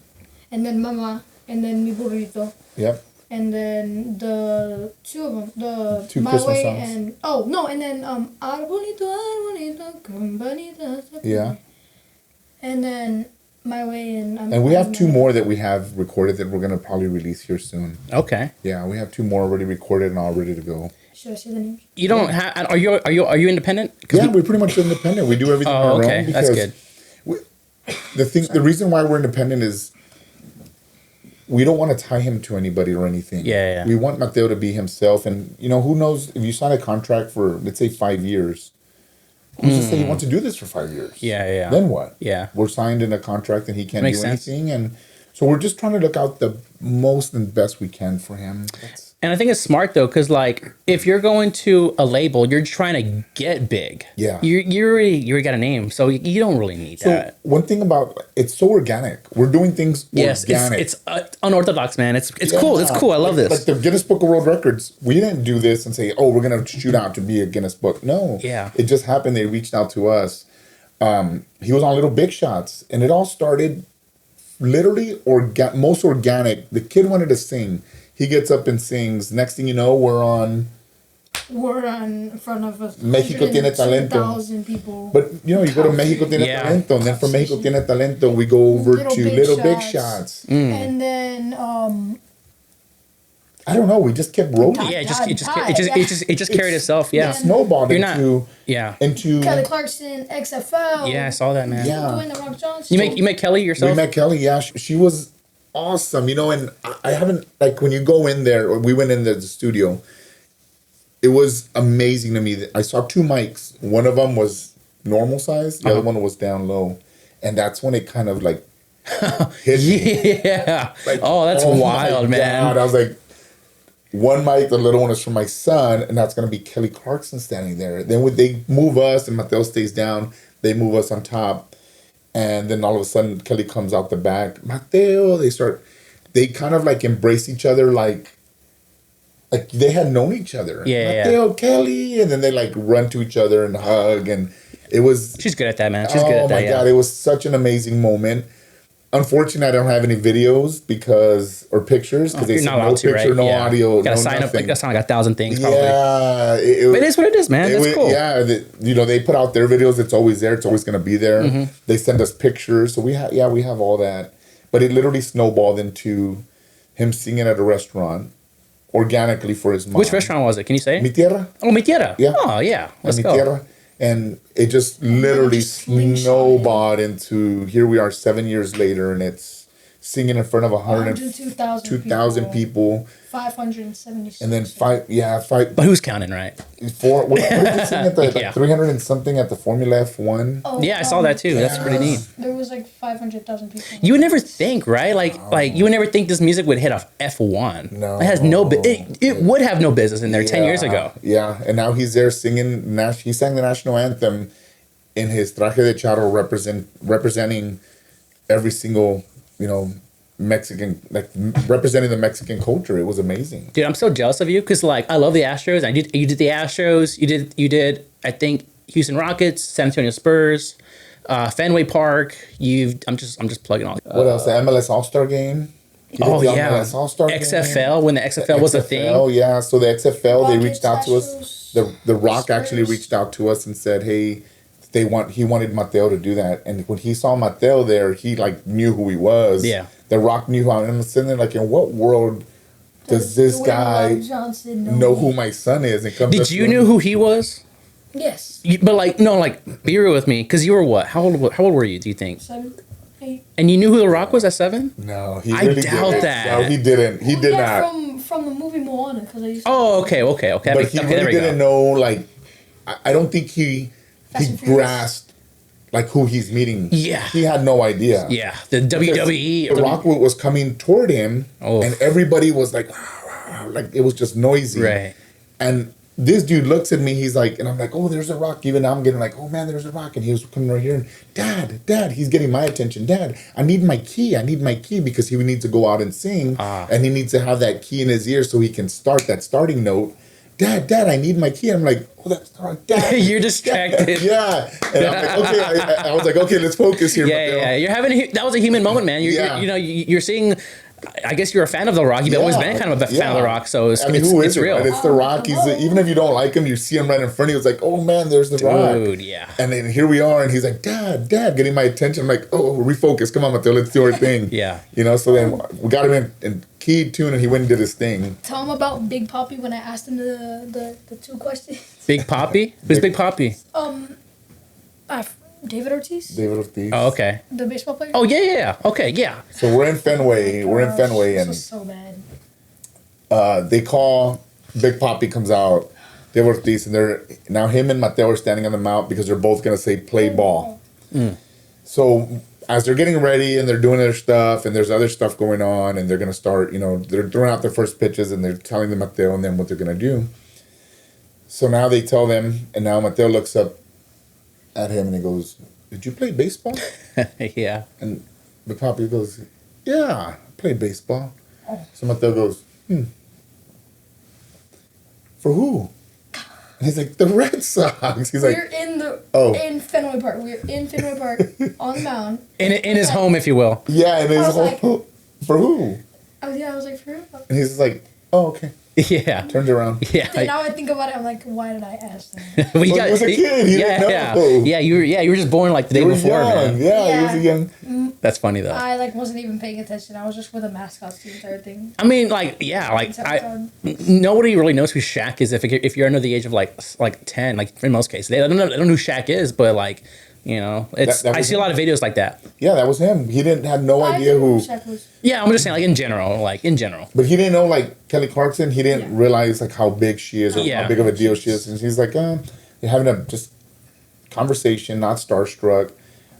And then Mama, and then Mi Burrito. Yep. And then the two of them, the Two My Christmas Way songs. and then Arbolito, Campanita. Yeah. And then My Way and And we have two more that we have recorded that we're gonna probably release here soon. Okay. Yeah, we have two more already recorded and all ready to go. Should I say the names? You don't have, are you independent? Yeah, we're pretty much independent. We do everything on our okay. own. That's good. The reason why we're independent is we don't want to tie him to anybody or anything. Yeah. We want Mateo to be himself, and who knows, if you sign a contract for, let's say, 5 years, who's to say you want to do this for 5 years? Yeah. Then what? Yeah. We're signed in a contract and he can't Makes do sense. anything, and so we're just trying to look out the most and best we can for him. And I think it's smart though, because like if you're going to a label, you're trying to get big. Yeah. You already got a name, so you don't really need that. One thing about it's so organic. We're doing things organic. It's unorthodox, man. It's cool. It's cool. I love this. Like the Guinness Book of World Records, we didn't do this and say, "Oh, we're gonna shoot out to be a Guinness Book." No. Yeah. It just happened. They reached out to us. He was on Little Big Shots, and it all started literally most organic. The kid wanted to sing. He gets up and sings. Next thing you know, we're on in front of us. Mexico Tiene Talento. 1,000 people. But you go to Mexico Tiene Talento, and then from Mexico Tiene Talento, we go over to Little Big Shots. And then I don't know. We just kept rolling. Yeah, it just carried itself. Yeah. It snowballed into Kelly Clarkson, XFL. Yeah, I saw that, man. Yeah. Dwayne The Rock Johnson. You met Kelly yourself? We met Kelly. Yeah, she was awesome. And I haven't, like, when you go in there, or we went in the studio, it was amazing to me that I saw two mics. One of them was normal size. The other one was down low, and that's when it kind of like hit me. Yeah. Like, that's wild, man. God. I was like, one mic, the little one is for my son, and that's going to be Kelly Clarkson standing there. Then when they move us and Mateo stays down, they move us on top. And then all of a sudden, Kelly comes out the back. Mateo, they kind of like embrace each other like they had known each other. Yeah. Mateo, Kelly. And then they like run to each other and hug. And it was... She's good at that, man. She's good at that, Oh my God, it was such an amazing moment. Unfortunately, I don't have any videos or pictures because they said no picture, no audio, gotta no sign nothing. up. Gotta sign like 1,000 things. Probably. Yeah, but it is what it is, man. That's cool. Yeah, they put out their videos. It's always there. It's always going to be there. Mm-hmm. They send us pictures, so we have all that. But it literally snowballed into him singing at a restaurant organically for his mom. Which restaurant was it? Can you say? Mi Tierra. Oh, Mi Tierra. Yeah. Oh, yeah. Let's Mi go. Tierra. And it just literally snowballed into here we are 7 years later, and it's singing in front of 102,000 people. 576. And then five. But who's counting, right? What did you sing at the 300 and something at the Formula F1? Oh, yeah, I saw that too. That's pretty neat. There was like 500,000 people. You would never think, right? Like you would never think this music would hit a F1. No. It has it would have no business in there 10 years ago. Yeah, and now he's there singing. He sang the national anthem in his traje de charro, representing every single, Mexican, like representing the Mexican culture. It was amazing. Dude, I'm so jealous of you because like I love the Astros. You did the Astros. You did I think Houston Rockets, San Antonio Spurs, Fenway Park. I'm just plugging all. What else? The MLS All-Star Game. MLS All-Star XFL game. When the XFL was a thing. Yeah. So the XFL, they reached out to us. The The Rock actually reached out to us and said, hey, he wanted Mateo to do that. And when he saw Mateo there, he like knew who he was. Yeah. The Rock knew how. And I'm sitting there like, in what world does this guy know who my son is? And comes Did you know who he was? Yes. But like, no, like, be real with me, because you were what? How old were you? Do you think? 7, 8. And you knew who The Rock was at 7? No, he I really doubt didn't. that. No, he didn't. He did not. From the movie Moana, because I used to. Oh, okay. But he really didn't know. Like, I don't think he grasped like who he's meeting. Yeah. He had no idea. Yeah, the WWE. The Rock was coming toward him, and everybody was like it was just noisy. Right. And this dude looks at me, he's like, and I'm like, oh, there's a Rock. Even now I'm getting like, oh man, there's a Rock. And he was coming right here, and Dad, he's getting my attention. Dad, I need my key because he needs to go out and sing, and he needs to have that key in his ear so he can start that starting note. Dad, I need my key. I'm like, oh, that's not Dad. You're distracted. Yeah. And I'm like, okay. I was like, okay, let's focus here. Yeah. You're having that was a human moment, man. You're seeing. I guess you're a fan of The Rock. You've always been kind of a fan of The Rock, so it's real. Right? It's The Rock. He's even if you don't like him, you see him right in front of you. It's like, oh man, there's The Rock. Dude, yeah. And then here we are, and he's like, Dad, getting my attention. I'm like, oh, refocus. Come on, Mateo, let's do our thing. Yeah. So then we got him in key tune, and he went and did his thing. Tell him about Big Poppy when I asked him the 2 questions. Big Poppy? Who's Big Poppy? David Ortiz. Oh, okay. The baseball player. Oh yeah. Okay, yeah. So we're in Fenway. This was so bad. They call. Big Poppy comes out. David Ortiz, and they're now him and Mateo are standing on the mound because they're both gonna say play ball. So as they're getting ready and they're doing their stuff and there's other stuff going on and they're gonna start, they're throwing out their first pitches and they're telling the Mateo and them what they're gonna do. So now they tell them, and now Mateo looks up at him and he goes, "Did you play baseball?" Yeah. And the Poppy goes, "Yeah, I played baseball." So Mateo goes, "For who?" And he's like, "The Red Sox." He's like, We're in Fenway Park. We're in Fenway Park on the mound. In his home, if you will. Yeah, in his home. For who? I was like, for real? And he's like, "Oh, okay." Yeah. Turned around. Yeah. Then now I think about it, I'm like, why did I ask that? Well, he was a kid. He didn't know. Yeah, you were just born like the day before, man. Yeah, he was young. That's funny though. I wasn't even paying attention. I was just with the mascots the entire thing. I mean, nobody really knows who Shaq is if you're under the age of like 10. Like in most cases, they don't know who Shaq is, but like. I see a lot of videos like that. Yeah, that was him. He didn't have no idea who. Yeah, I'm just saying, in general. But he didn't know, Kelly Clarkson. He didn't realize how big she is or how big of a deal she is. And he's like, you're having a just conversation, not starstruck.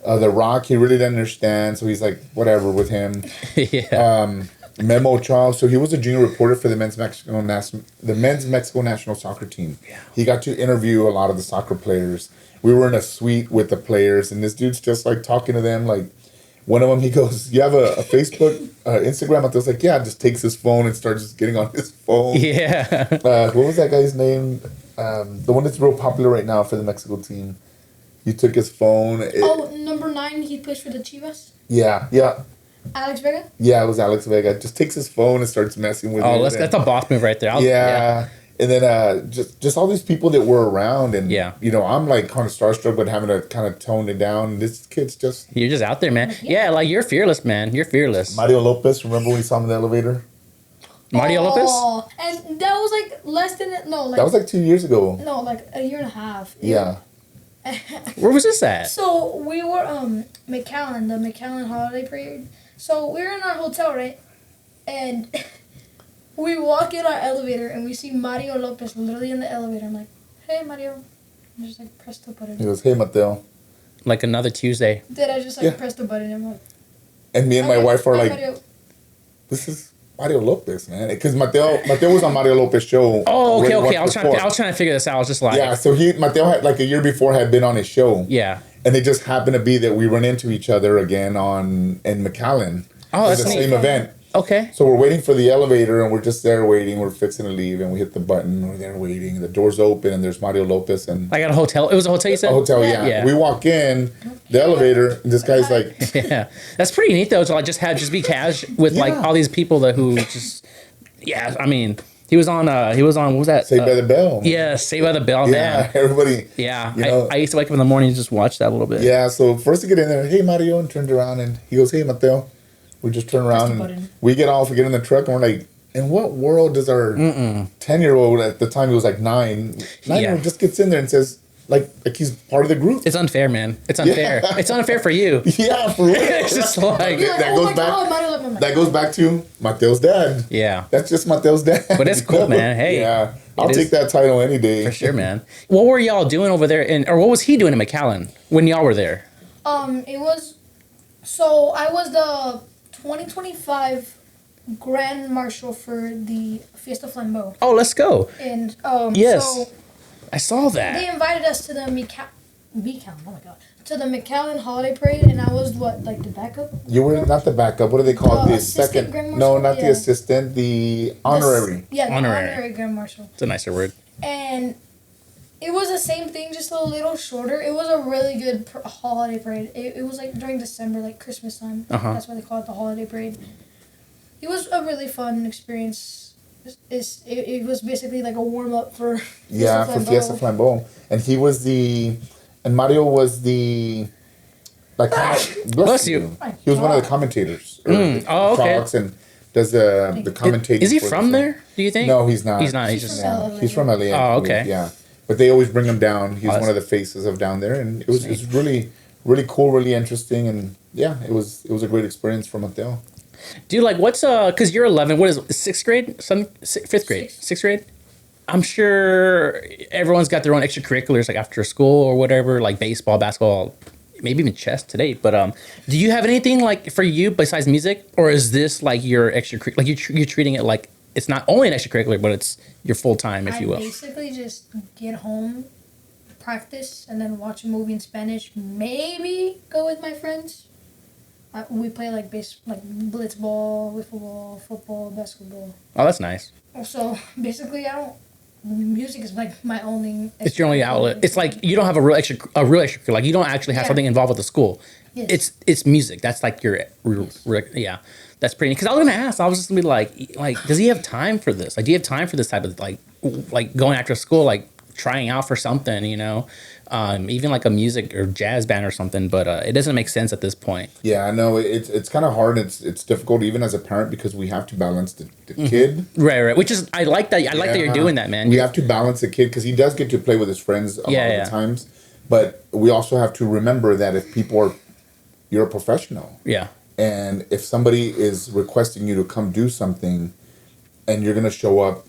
The Rock, he really didn't understand, so he's like, whatever with him. Yeah. Memo Charles, so he was a junior reporter for the men's Mexico national soccer team. Yeah. He got to interview a lot of the soccer players. We were in a suite with the players, and this dude's just talking to them. One of them, he goes, "You have a Facebook, Instagram?" I was like, "Yeah." Just takes his phone and starts just getting on his phone. Yeah. What was that guy's name? The one that's real popular right now for the Mexico team. He took his phone. Number 9, he plays for the Chivas. Yeah. Alex Vega? Yeah, it was Alex Vega. Just takes his phone and starts messing with it. Oh, that's a boss move right there. Yeah. And then just all these people that were around. And, I'm kind of starstruck, but having to kind of tone it down. And this kid's just... You're just out there, man. Yeah, you're fearless, man. You're fearless. Mario Lopez, remember when we saw him in the elevator? Mario Lopez? And that was less than... No, that was 2 years ago. No, a year and a half. Yeah. Where was this at? So we were McAllen, the McAllen holiday parade. So we were in our hotel, right? And we walk in our elevator and we see Mario Lopez literally in the elevator. I'm like, "Hey, Mario." And just press the button. He goes, "Hey, Mateo." Like another Tuesday. Then I just press the button and I'm like... And me and my wife are like, Mario. "This is Mario Lopez, man." Because Mateo was on Mario Lopez show. Oh, okay. I was trying to figure this out. I was just like... Yeah, so Mateo had a year before had been on his show. Yeah. And it just happened to be that we run into each other again in McAllen. Oh, that's the neat. same event. Okay. So we're waiting for the elevator and we're just there waiting. We're fixing to leave and we hit the button. We're there waiting. The door's open and there's Mario Lopez and... Like at a hotel? It was a hotel, you said? A hotel, yeah. We walk in, the elevator, and this guy's like... Yeah. That's pretty neat though, to just be cash with all these people who just... Yeah, I mean... He was on. What was that? Saved by the Bell. Yeah, Saved by the Bell, Yeah, man. everybody. Yeah, You know, I used to wake up in the morning and just watch that a little bit. yeah, so first to get in there, hey Mario, and turned around and he goes, hey Mateo. We just turn around the and button. we get off, we get in the truck, and we're like, in what world does our 10-year-old, at the time he was like 9-year-old just gets in there and says, like he's part of the group? It's unfair, man. It's unfair. Yeah. It's unfair for you. Yeah, for real. It's just like, You're like, that oh goes my back. God, Mario left my mind. That goes back to Mateo's dad. yeah, That's just Mateo's dad. But it's cool, man. Hey, yeah, I'll it take is- that title any day. for sure, man. What were y'all doing over there, or what was he doing in McAllen when y'all were there? It was, so I was the 2025 Grand Marshal for the Fiesta Flambeau. Oh, let's go. And, Yes. so I saw they that. invited us to the to the McAllen Holiday Parade, and I was like the backup? You were not the backup. What do they call The the assistant second? Grand No, Marshal? not the Yeah. assistant. The honorary. Yeah, the Honorary. honorary Grand Marshal. It's a nicer word. And it was the same thing, just a little shorter. It was a really good holiday parade. It was like during December, like Christmas time. Uh-huh. That's why they call it the holiday parade. It was a really fun experience. It was basically like a warm up for Yeah, for Fiesta Flambeau. And he was and Mario was like, bless you. He was one of the commentators. Oh, okay. Talks and does the commentating. Is he for the from show. there? Do you think? No, he's not. He's not. He's He's just. from Yeah, LA. he's from LA. I Oh, believe, okay. Yeah, but they always bring him down. He's Oh, one of the faces of down there, and it was really, really cool, really interesting, and yeah, it was a great experience for Mateo. Dude, like, what's Because you're 11. What is it, sixth grade? Fifth grade? Sixth grade? I'm sure everyone's got their own extracurriculars, like after school or whatever, like baseball, basketball, maybe even chess today. But do you have anything like for you besides music, or is this like your extracurricular? Like you're treating it like it's not only an extracurricular, but it's your full time, if you will. I basically just get home, practice, and then watch a movie in Spanish. Maybe go with my friends. We play like blitzball, wiffle ball, football, basketball. Oh, that's nice. So basically, music is like my only. It's your only outlet. It's like you don't have a real extracurricular. Like you don't actually have Yeah. something involved with the school. Yes. It's music. That's like your yeah. That's pretty. Because I was gonna ask. I was just gonna be like, does he have time for this? Like, do you have time for this type of like going after school, like trying out for something? You know, even like a music or jazz band or something. But it doesn't make sense at this point. Yeah, I know it's kind of hard. It's difficult even as a parent because we have to balance the kid. Right. Which is I like that. I like that you're doing that, man. We have to balance the kid because he does get to play with his friends a lot Yeah. of the times. But we also have to remember that if you're a professional. Yeah. And if somebody is requesting you to come do something and you're going to show up,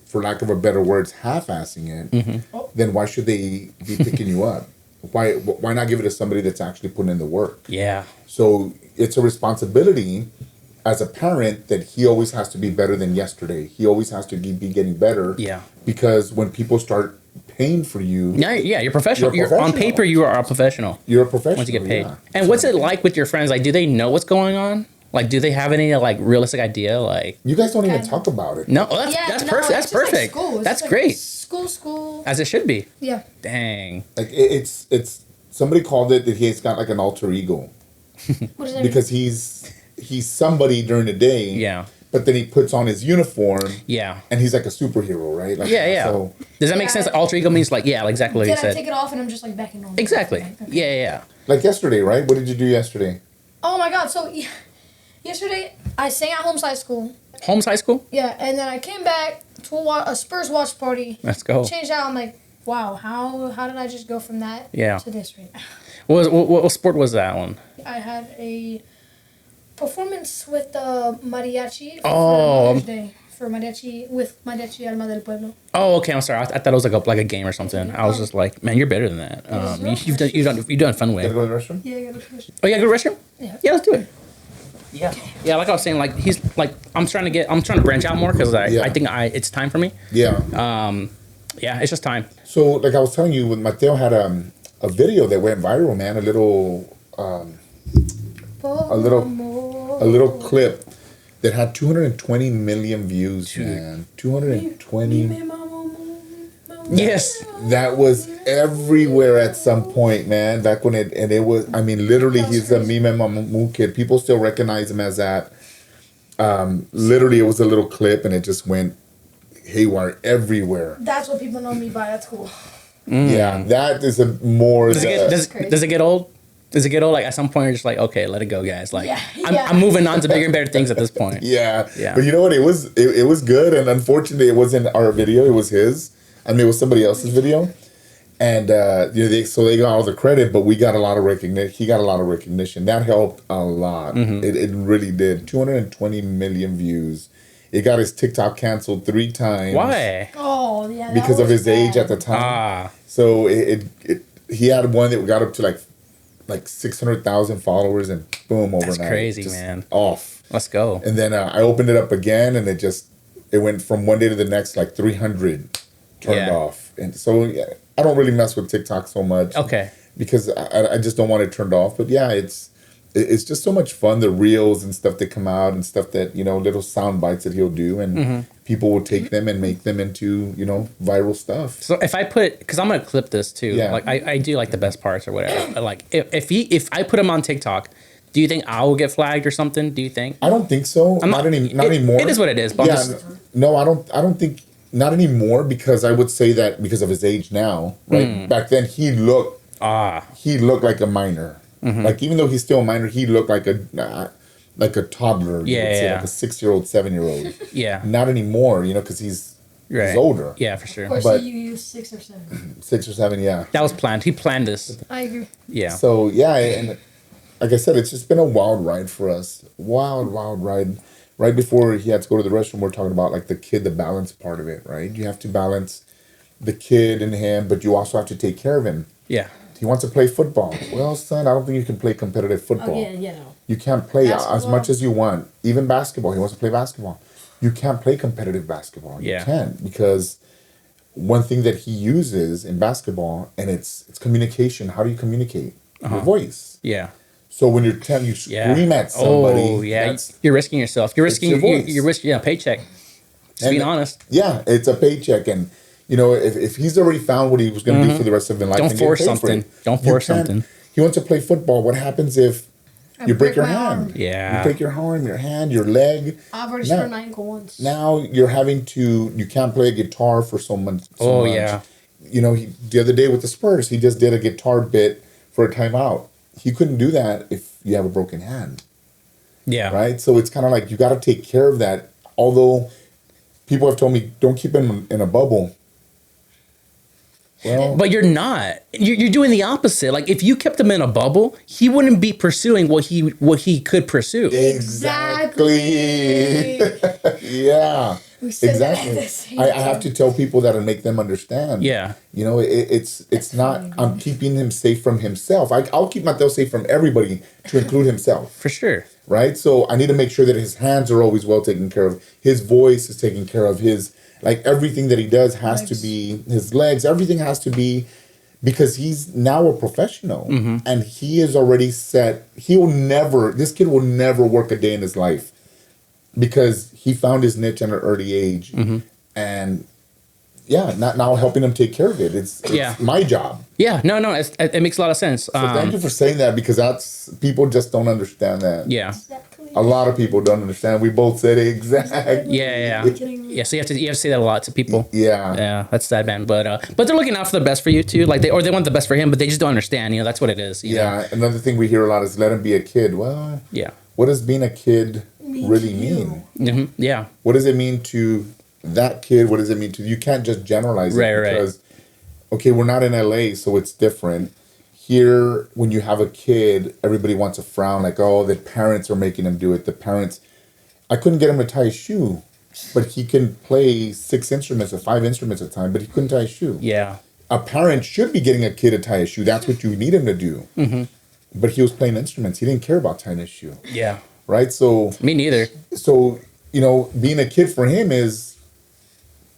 for lack of a better words, half-assing it, then why should they be picking you up? Why not give it to somebody that's actually putting in the work? Yeah. So it's a responsibility as a parent that he always has to be better than yesterday. He always has to be getting better. Yeah. Because when people start paying for you, Yeah. You're professional. You're On professional. paper, you are a professional. you're a professional. Once you get paid. Yeah. And what's it like with your friends? Like, do they know what's going on? Like, do they have any like realistic idea? Like, You guys don't even Kind of. talk about it. no, that's no, perfect. it's That's just like perfect. school. It's That's just like great. School. As it should be. Yeah. Dang. Like it's somebody called it that he's got like an alter ego What does that because he's somebody during the day. Yeah. But then he puts on his uniform Yeah. and he's like a superhero, right? Like, Yeah. So Does that make Yeah. sense? Alter ego means like, yeah, exactly what mean? you Then I said. take it off and I'm just like back in normal. Exactly. Okay. Yeah. like yesterday, right? What did you do yesterday? Oh my God! So yesterday I sang at Holmes High School. Holmes High School? Yeah, and then I came back to a Spurs watch party. Let's go. Changed out. I'm like, wow, how did I just go from that Yeah. to this right now? What sport was that one? I had a performance with the Mariachi Oh. for Mother's Day. For Mariachi, with Mariachi Alma del Pueblo. Oh, okay. I'm sorry. I thought it was like a game or something. I was just like, man, you're better than that. You've done fun Gotta way. go to the restroom? Yeah, I got a question. Oh, yeah, go to the restroom? Yeah. Yeah, let's do it. Yeah. Like I was saying, like he's like I'm trying to branch out more because I think it's time for me. Yeah. Yeah, it's just time. So, like I was telling you, Mateo had a video that went viral, man. A little clip that had 220 million views, man. 220. Yes. That was everywhere at some point, man. Back when it was. I mean, literally, he's a meme mamu kid. People still recognize him as that. Literally, it was a little clip, and it just went haywire everywhere. That's what people know me by. That's cool. Yeah, that is a more. Does it get old? Does it get old? Like at some point, you're just like, okay, let it go, guys. Like, Yeah. I'm moving on to bigger and better things at this point. Yeah. Yeah. But you know what? It was good, and unfortunately, it wasn't our video. It was his. I mean, it was somebody else's video, and they got all the credit, but we got a lot of recognition. He got a lot of recognition. That helped a lot. It really did. 220 million views. It got his TikTok canceled 3 times. Why? Oh yeah. Because of his age at the time. So he had one that got up to like 600,000 followers, and boom, overnight. That's crazy, just man. Off. Let's go. And then I opened it up again, and it went from one day to the next, like 300 turned off. And so I don't really mess with TikTok so much. Okay. Because I just don't want it turned off. But yeah, it's just so much fun. The reels and stuff that come out and stuff that, little sound bites that he'll do, and people will take them and make them into, viral stuff. So if I because I'm gonna clip this too. Yeah. Like I do like the best parts or whatever. But like if I put him on TikTok, do you think I will get flagged or something? Do you think? I don't think so. Not anymore. It is what it is. But no, I don't think not anymore, because I would say that because of his age now, right? Back then he looked like a minor. Like even though he's still a minor, he looked like a toddler. Yeah. Like a 6-year-old, 7-year-old. Yeah. Not anymore, because he's older. Yeah, for sure. Of course, But- you use 6 or 7. 6 or 7, yeah. That was planned. He planned this. I agree. Yeah. So yeah, and like I said, it's just been a wild ride for us. Wild ride. Right before he had to go to the restroom, we're talking about like the balance part of it, right? You have to balance the kid and him, but you also have to take care of him. Yeah. He wants to play football. Well, son, I don't think you can play competitive football. No. You can't play as Basketball? much as you want. Even basketball. He wants to play basketball. You can't play competitive basketball. Yeah. You can't, because one thing that he uses in basketball, and it's communication. How do you communicate? Your voice. Yeah. So when you scream at somebody, Oh yeah. that's- You're risking yourself. You're risking your voice. you're risking a paycheck. Just being honest. Yeah, it's a paycheck, and if he's already found what he was going to do for the rest of his life, Don't and get force paid for something. it, Don't you force can't- something. He wants to play football. What happens if you break your my hand? arm. Yeah. You break your arm, your hand, your leg. I've already Now- sprained my ankle once. Now you're you can't play a guitar for so much. Yeah. The other day with the Spurs, he just did a guitar bit for a timeout. He couldn't do that if you have a broken hand, Yeah. right? So it's kind of like you got to take care of that. Although people have told me, don't keep him in a bubble. Well, But you're not. You're doing the opposite. Like if you kept him in a bubble, he wouldn't be pursuing what he could pursue. exactly. Yeah. We said that at Exactly. the same I have to tell people that and make them understand. Yeah. It's not. I'm keeping him safe from himself. I'll keep Mateo safe from everybody, to include himself. For sure. Right. So I need to make sure that his hands are always well taken care of. His voice is taken care of. Everything that he does has to be, his legs. Everything has to be, because he's now a professional, and he is already set. This kid will never work a day in his life, because he found his niche at an early age, and not now helping him take care of it. It's my job. Yeah. No. It makes a lot of sense. So thank you for saying that, because people just don't understand that. Yeah. Exactly. A lot of people don't understand. We both said it exactly. Yeah. Yeah. So you have to say that a lot to people. Yeah. Yeah, that's sad, man. But they're looking out for the best for you too. Like they want the best for him, but they just don't understand. That's what it is. you know? Yeah. Another thing we hear a lot is let him be a kid. Well, Yeah. what does being a kid really mean? Yeah. What does it mean to that kid? What does it mean to you? Can't just generalize it, Right. because okay, we're not in LA, so it's different. Here, when you have a kid, everybody wants to frown, like, oh, the parents are making him do it. I couldn't get him to tie a shoe, but he can play 6 instruments or 5 instruments at a time, but he couldn't tie a shoe. Yeah. A parent should be getting a kid to tie a shoe. That's what you need him to do. But he was playing instruments. He didn't care about tying a shoe, Yeah. right? So, Me neither. being a kid for him is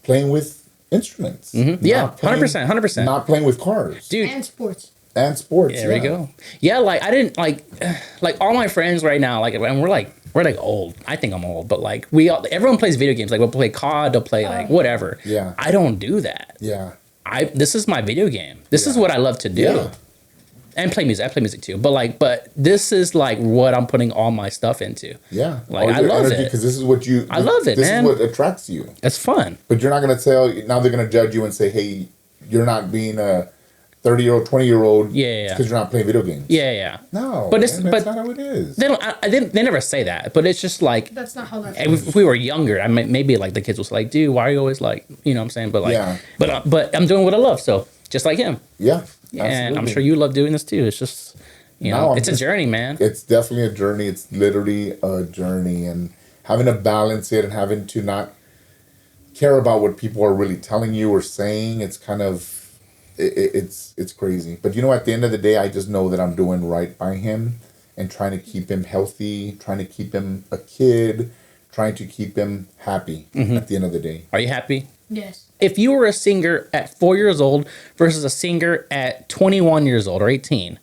playing with instruments. Yeah. Not playing- 100%. Not playing with cars Dude. And sports. and sports. There we go. Yeah, like I didn't like all my friends right now, like, and we're like old. I think I'm old, but like everyone plays video games. Like we'll play COD, they'll play like whatever. Yeah. I don't do that. Yeah. This is my video game. This is what I love to do. Yeah. and play music. I play music too. But this is like what I'm putting all my stuff into. Yeah. Like I love it because this is what you. I love it, man. This is what attracts you. It's fun. But you're not gonna tell. Now they're gonna judge you and say, "Hey, you're not being a 30-year-old, 20-year-old." Yeah. Because you're not playing video games. Yeah. No, but that's not how it is. They never say that. But it's just like That's not how that. if we were younger, I mean, maybe like the kids was like, "Dude, why are you always like, you know what I'm saying?" But like, Yeah. but I'm doing what I love, so just like him. Yeah. And I'm absolutely. sure you love doing this too. It's just, it's a journey, man. It's definitely a journey. It's literally a journey, and having to balance it and having to not care about what people are really telling you or saying. It's kind of, it's crazy. But at the end of the day, I just know that I'm doing right by him and trying to keep him healthy, trying to keep him a kid, trying to keep him happy at the end of the day. Are you happy? Yes. If you were a singer at 4 years old versus a singer at 21 years old or 18,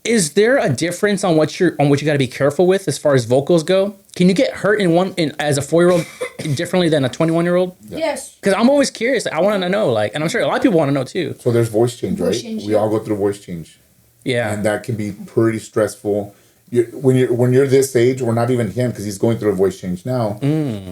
is there a difference on what you got to be careful with as far as vocals go? Can you get hurt as a 4-year-old differently than a 21-year-old? Yeah. Yes. Because I'm always curious. I want to know, and I'm sure a lot of people want to know too. So there's voice change, Voice right? change, We yeah. all go through voice change. Yeah. And that can be pretty stressful. When you're this age, or not even him, because he's going through a voice change now.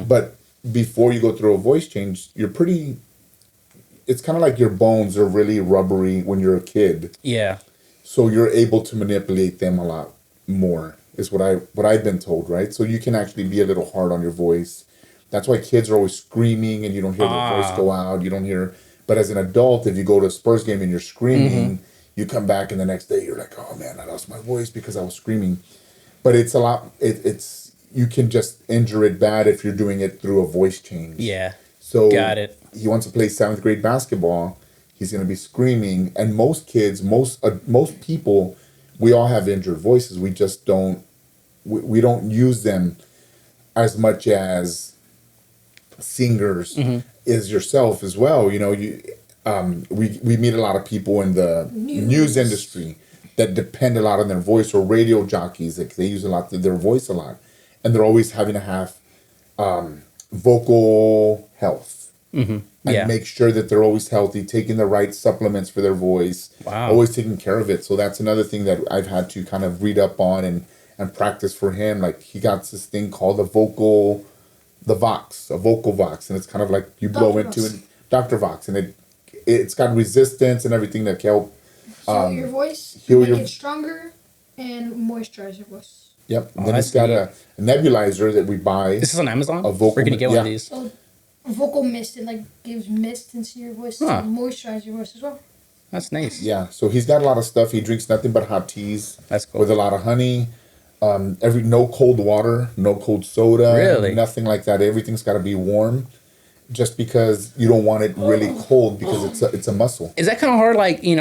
But before you go through a voice change, it's kind of like your bones are really rubbery when you're a kid. Yeah. So you're able to manipulate them a lot more, is what I've been told, right? So you can actually be a little hard on your voice. That's why kids are always screaming and you don't hear their voice go out. You don't hear. But as an adult, if you go to a Spurs game and you're screaming, you come back and the next day you're like, oh man, I lost my voice because I was screaming. But it's a lot. It's you can just injure it bad if you're doing it through a voice change. Yeah. So Got it. He wants to play 7th grade basketball. He's going to be screaming. And most kids, most people, we all have injured voices. We just don't, we don't use them as much as singers is yourself as well. We meet a lot of people in the news industry that depend a lot on their voice, or radio jockeys. Like they use their voice a lot. And they're always having to have vocal health. And make sure that they're always healthy, taking the right supplements for their voice, always taking care of it. So that's another thing that I've had to kind of read up on and practice for him. Like he got this thing called a vocal vox, and it's kind of like you blow into it, Dr. Vox, and it's got resistance and everything that can help Heal your voice, make it stronger, and moisturize your voice. Yep. And then it's got a nebulizer that we buy. This is on Amazon? A vocal, we're going to get one of these. So vocal mist, it gives mist into your voice to moisturize your voice as well. That's nice. Yeah, so he's got a lot of stuff. He drinks nothing but hot teas. That's cool. With a lot of honey. No cold water, no cold soda. Really? Nothing like that. Everything's got to be warm, just because you don't want it really cold because it's a muscle. Is that kind of hard,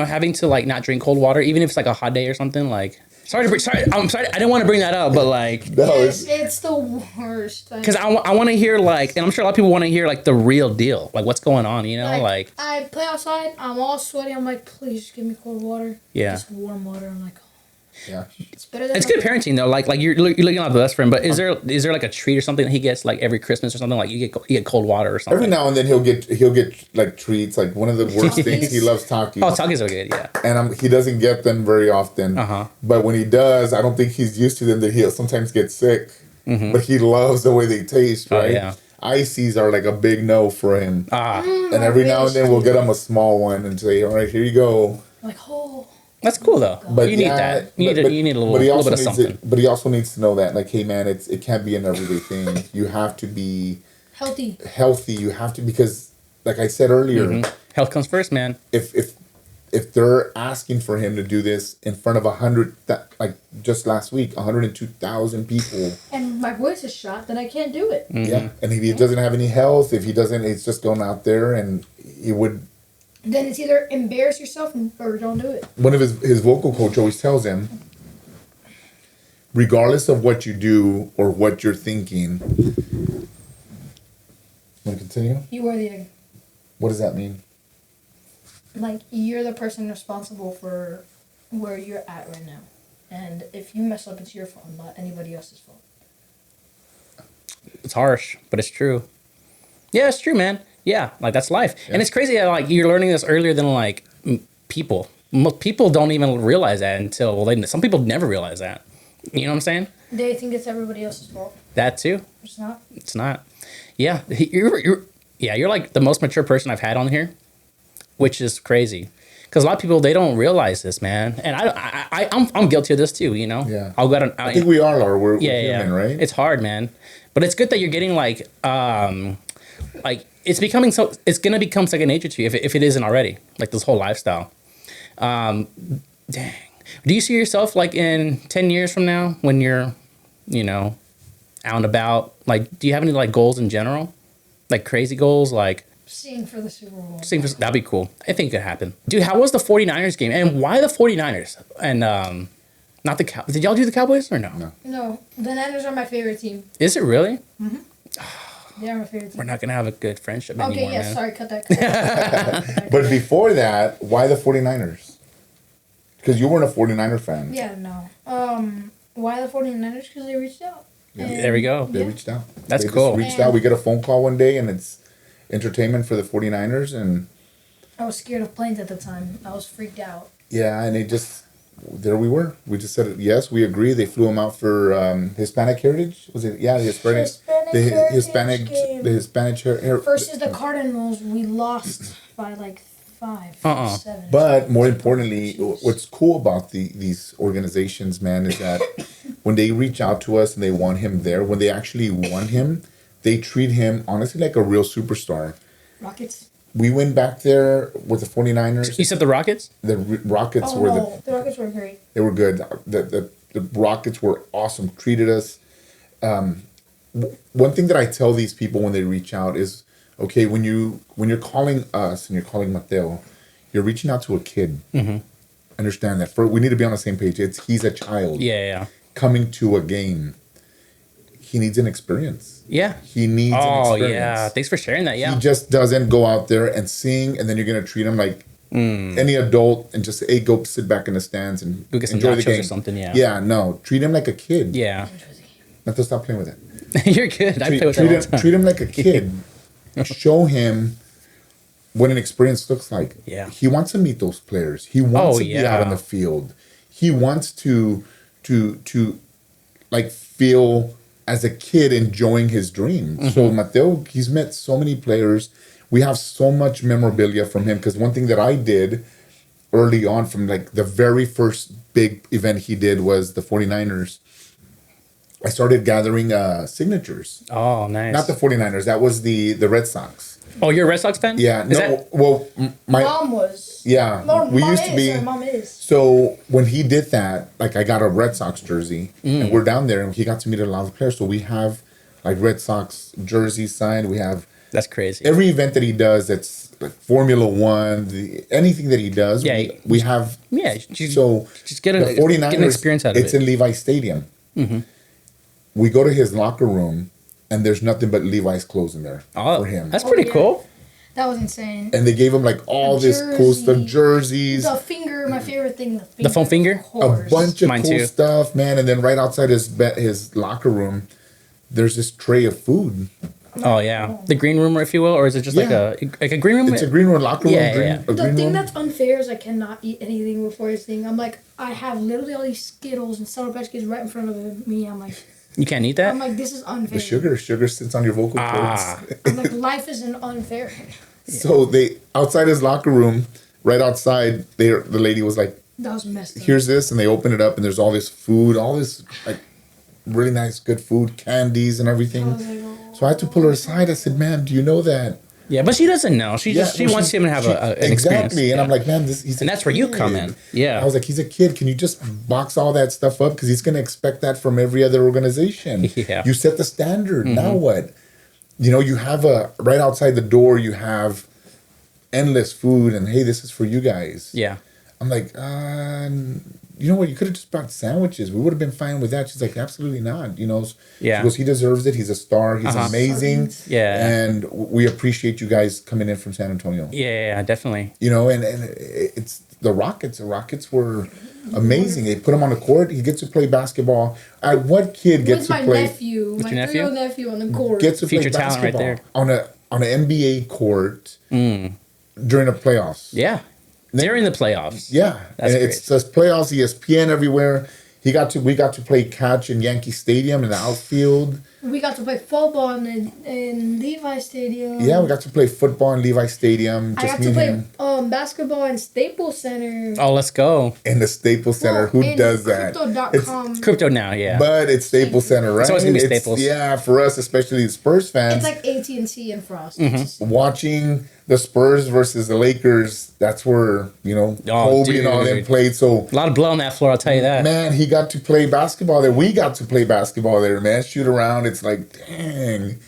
having to not drink cold water, even if it's a hot day or something? I'm sorry, I didn't want to bring that up, but No, it's the worst. Because I want to hear and I'm sure a lot of people want to hear the real deal, what's going on, I play outside, I'm all sweaty, I'm like, please just give me cold water. Yeah. Just warm water. I'm like, yeah. it's better than it's good parenting though. You're looking at the best friend, but is there a treat or something that he gets every Christmas or something, you get cold water or something? Every now and then he'll get treats. One of the worst things, he loves Takis. Oh, Takis are good, yeah. And he doesn't get them very often. But when he does, I don't think he's used to them, that he'll sometimes get sick. But he loves the way they taste, right? Oh, yeah. Ices are a big no for him. And every now and then we'll get him a small one and say, all right, here you go. That's cool though. But you need that. You need a little bit of something. But he also needs to know that, hey man, it can't be an everyday thing. You have to be healthy. You have to, because like I said earlier, health comes first, man. If they're asking for him to do this in front of 100, just last week, 102,000 people, and my voice is shot, then I can't do it. Yeah, and if he doesn't have any health, it's just going out there, and he would. Then it's either embarrass yourself or don't do it. One of his vocal coach always tells him, regardless of what you do or what you're thinking. Want to continue? You are the egg. What does that mean? You're the person responsible for where you're at right now. And if you mess up, it's your fault, not anybody else's fault. It's harsh, but it's true. Yeah, it's true, man. Yeah, that's life. Yeah. And it's crazy how, you're learning this earlier than, people most people don't even realize that until some people never realize that. You know what I'm saying? They think it's everybody else's fault. That too. It's not. It's not. Yeah, you're like the most mature person I've had on here, which is crazy. Because a lot of people, they don't realize this, man. And I'm guilty of this too, you know? Yeah. I think we all are. We're human, right? It's hard, man. But it's good that you're getting like it's becoming it's going to become second nature to you if it isn't already. Like this whole lifestyle. Dang. Do you see yourself like in 10 years from now when you're, you know, out and about? Like, do you have any like goals in general? Like crazy goals? Like, Seeing for the Super Bowl. that'd be cool. I think it could happen. Dude, how was the 49ers game? And why the 49ers? And not the Cowboys. Did y'all do the Cowboys or no? No. The Niners are my favorite team. Is it really? They are my favorite team. We're not going to have a good friendship anymore, Okay, yeah, man. sorry, cut that. But before that, why the 49ers? Because you weren't a 49er fan. Yeah, no. Why the 49ers? Because they reached out. Yeah. And- There we go. They reached out. That's They cool. Just reached out. We get a phone call one day, and it's entertainment for the 49ers. And I was scared of planes at the time. I was freaked out. yeah, and there we were. We just said, yes, we agree. They flew him out for Hispanic Heritage. Was it? Yeah, the Hispanic Hispanic game. The Hispanic Versus the Cardinals, we lost by like 5 or 7. But more importantly, what's cool about these organizations, man, is that when they reach out to us and they want him there, when they actually want him, they treat him honestly like a real superstar. Rockets? We went back there with the 49ers. You said the Rockets? The Rockets Oh, were no. The Rockets were great. they were good. The Rockets were awesome. Treated us. One thing that I tell these people when they reach out is, okay, when you're calling us and you're calling Mateo, you're reaching out to a kid. Mm-hmm. Understand that. We need to be on the same page. He's a child. Yeah. Coming to a game. He needs an experience. Yeah. He needs an experience. Yeah. Thanks for sharing that. Yeah. He just doesn't go out there and sing, and then you're going to treat him like any adult and just say, hey, go sit back in the stands and Go get some enjoy the nachos game. or something, yeah. Yeah, no. Treat him like a kid. Yeah. Not to stop playing with it. You're good. I play with that all the time. Treat him like a kid. Show him what an experience looks like. Yeah. He wants to meet those players. He wants to be out on the field. He wants to like feel as a kid enjoying his dream. Mm-hmm. So Mateo, he's met so many players. We have so much memorabilia from him because one thing that I did early on from like the very first big event he did was the 49ers. I started gathering signatures. Oh, nice. Not the 49ers. That was the Red Sox. Oh, you're a Red Sox fan? Yeah. My Mom was. Yeah. Mom is. So when he did that, like I got a Red Sox jersey and we're down there and he got to meet a lot of players. So we have like Red Sox jerseys signed. We have. That's crazy. Every event that he does that's like Formula One, anything that he does, we have. Yeah. So just get the 49ers, get an experience out of it. It's in Levi Stadium. Mm-hmm. We go to his locker room, and there's nothing but Levi's clothes in there for him. That's pretty cool. That was insane. And they gave him like all this cool stuff, jerseys. The finger, my favorite thing. The foam finger? A bunch of Mine cool too. stuff, man. And then right outside his locker room, there's this tray of food. Oh yeah, the green room, if you will, or is it just like a green room? It's a green room, locker room. Yeah. A The green thing room. that's unfair is I cannot eat anything before this thing. I'm like, I have literally all these Skittles and Sour Patch Kids right in front of me. I'm like, You can't eat that? I'm like, this is unfair. The sugar sits on your vocal cords. I'm like, life isn't unfair. So they outside his locker room, right outside, the lady was like, That was messed up. "Here's this," and they open it up, and there's all this food, all this like really nice, good food, candies, and everything. I was like, oh. So I had to pull her aside. I said, "Man, do you know that?" Yeah, but she doesn't know. She wants him to have an experience. Exactly, and I'm like, "Man, he's." And that's where you come in. Yeah, I was like, "He's a kid. Can you just box all that stuff up? Because he's gonna expect that from every other organization. Yeah. You set the standard. Now what? You know, you have right outside the door. You have endless food, and hey, this is for you guys. Yeah. I'm like, you know what? You could have just brought sandwiches. We would have been fine with that. She's like, absolutely not. You know, Yeah. She goes, he deserves it. He's a star. He's amazing. Yeah. And we appreciate you guys coming in from San Antonio. Yeah, definitely. You know, and it's the Rockets. The Rockets were amazing. They put him on the court. He gets to play basketball. What kid gets With to my play? nephew, my your nephew? 3-year-old nephew on the court. Gets to Future play talent right basketball on an NBA court during the playoffs. Yeah. during the playoffs. Yeah, That's and great. it's just playoffs, ESPN everywhere. We got to play catch in Yankee Stadium in the outfield. We got to play football in Levi Stadium. Yeah, we got to play football in Levi Stadium. I Just got me to and play him basketball in Staples Center. Oh, let's go. in the Staples Center. Who in does that? Crypto.com. Crypto now, yeah. But it's Staples Center, right? It's always gonna be Staples. Yeah, for us, especially Spurs fans, It's like AT&T and Frost. watching the Spurs versus the Lakers. That's where Kobe and all them dude. played. So A lot of blood on that floor, I'll tell you that. man, he got to play basketball there. We got to play basketball there, man. Shoot around. It's like, dang.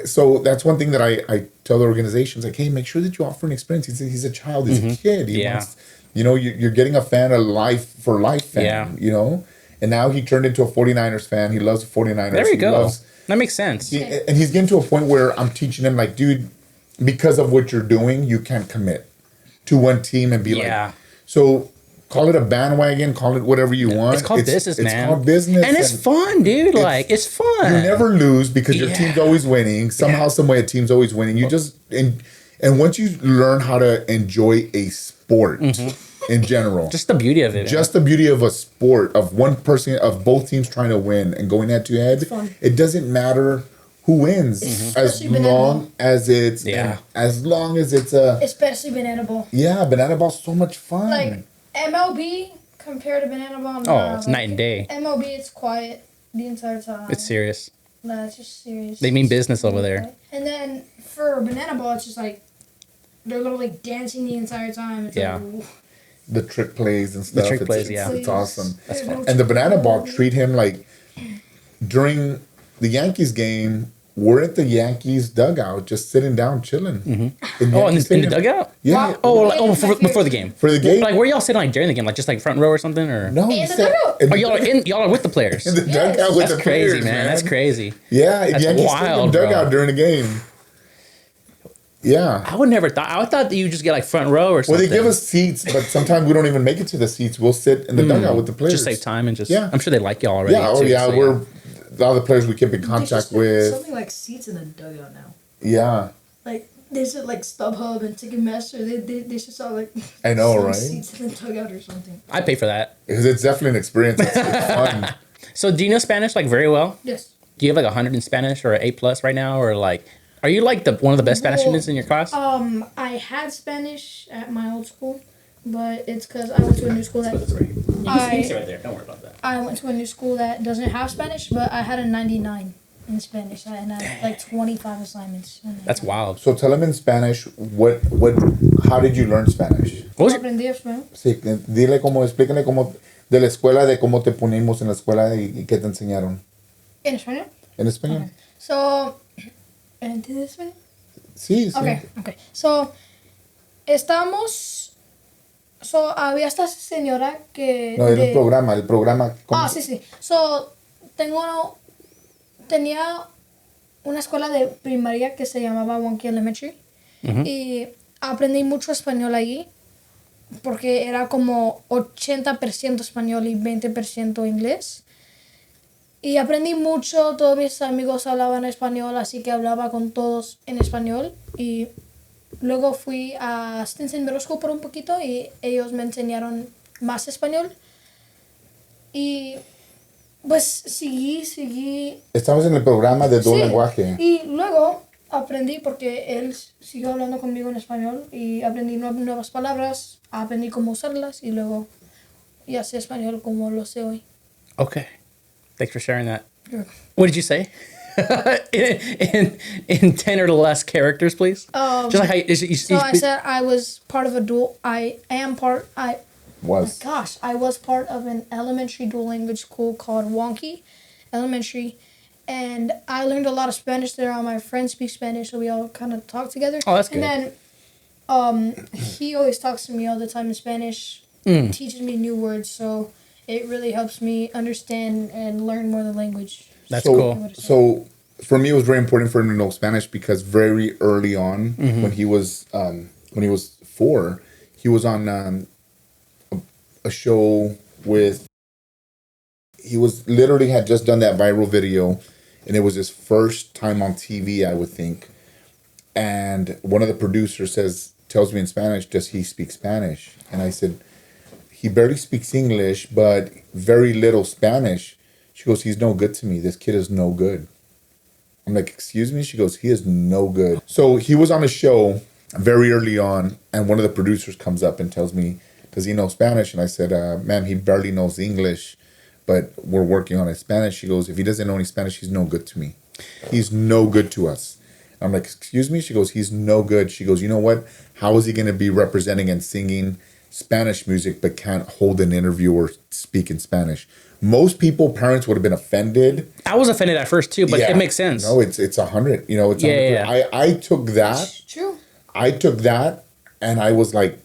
So that's one thing that I tell the organizations, like, hey, make sure that you offer an experience. He's a child. He's a kid. He Yeah. wants, you're getting a fan, a life for life fan, And now he turned into a 49ers fan. He loves the 49ers. There you go. Loves, That makes sense. and he's getting to a point where I'm teaching him, like, dude, because of what you're doing, you can't commit to one team and be like, so call it a bandwagon, call it whatever you want. It's called business, man. It's called business. And it's fun, dude. Like, it's fun. You never lose because your team's always winning. Somehow, some way, a team's always winning. You just, and once you learn how to enjoy a sport in general, Just the beauty of it. just the beauty of a sport, of one person, of both teams trying to win and going head to head, it doesn't matter who wins as Especially long as it's as long as it's Especially banana ball. banana ball's so much fun. Like MLB compared to banana ball. Oh, it's night and day. MLB, it's quiet the entire time. It's serious. No, it's just serious. They mean business over there. And then for banana ball, it's just like they're literally dancing the entire time. It's Yeah. like, the trick plays and stuff. trick plays, it's awesome. That's fun. And the banana ball treat him like during the Yankees game, we're at the Yankees dugout, just sitting down, chilling. Oh, in the dugout? Yeah. Before the game. For the game? Like, where y'all sitting like during the game? Like, just like front row or something? Or No, In you the said- dugout. in Oh, the- y'all are with the players. in the Yes. dugout with That's the crazy, players, man. That's crazy. Yeah, That's Yankees wild, take the dugout bro. during the game. Yeah. I would never thought. I thought that you just get like front row or Well, something. they give us seats, but sometimes we don't even make it to the seats. We'll sit in the dugout with the players. just save time and just. Yeah. I'm sure they like y'all already. Yeah. Oh, too, yeah. so We're all the players we keep in They contact just with. something like seats in the dugout now. Yeah. Like there's like StubHub and Ticketmaster. They should sell like I know, some right? seats in the dugout or something. I pay for that. Because it's definitely an experience. It's fun. So do you know Spanish like very well? Yes. Do you have like 100 in Spanish or an A+ right now, or like, are you like one of the best Spanish Well, students in your class? I had Spanish at my old school, but it's because I went to a new school that right there. Don't worry about that. I went to a new school that doesn't have Spanish, but I had a 99 in Spanish and I had like 25 assignments. That's wild. So tell them in Spanish how did you learn Spanish? What was your, Aprendí español. Sí, explícale cómo de la escuela, de cómo te ponimos en la escuela y qué te enseñaron. ¿En español? ¿En español? Okay. So, ¿entiendes español? Sí, sí. Okay. So, había esta señora que... No, el programa. ¿cómo? Sí. So, tenía una escuela de primaria que se llamaba Wonky Elementary. Y aprendí mucho español allí porque era como 80% español y 20% inglés. Y aprendí mucho, todos mis amigos hablaban español, así que hablaba con todos en español. Y luego fui a Stinson Middle School por un poquito y ellos me enseñaron más español. Y pues seguí. Estamos en el programa de doble Sí. lenguaje. Y luego aprendí porque él siguió hablando conmigo en español y aprendí nuevas palabras, aprendí cómo usarlas y luego ya sé español como lo sé hoy. okay. Thanks for sharing that. Sure. What did you say? in 10 or less characters, please. Just like how So I said I was part of a dual. I was part of an elementary dual language school called Wonky Elementary, and I learned a lot of Spanish there. All my friends speak Spanish, so we all kind of talk together. Oh, that's good. And then, he always talks to me all the time in Spanish, teaches me new words, so it really helps me understand and learn more of the language. That's cool. So for me, it was very important for him to know Spanish because very early on, when he was 4, he was on a show with. He was literally had just done that viral video, and it was his first time on TV, I would think. And one of the producers says, tells me in Spanish, does he speak Spanish? And I said, he barely speaks English, but very little Spanish. She goes, he's no good to me. This kid is no good. I'm like, excuse me? She goes, he is no good. So he was on a show very early on, and one of the producers comes up and tells me, does he know Spanish? And I said, ma'am, he barely knows English, but we're working on his Spanish. She goes, if he doesn't know any Spanish, he's no good to me. He's no good to us. I'm like, excuse me? She goes, he's no good. She goes, you know what? How is he going to be representing and singing Spanish music but can't hold an interview or speak in Spanish? Most people, parents would have been offended. I was offended at first too, but Yeah. it makes sense. No, it's 100. You know, it's 100. Yeah. I took that. True. I took that, and I was like,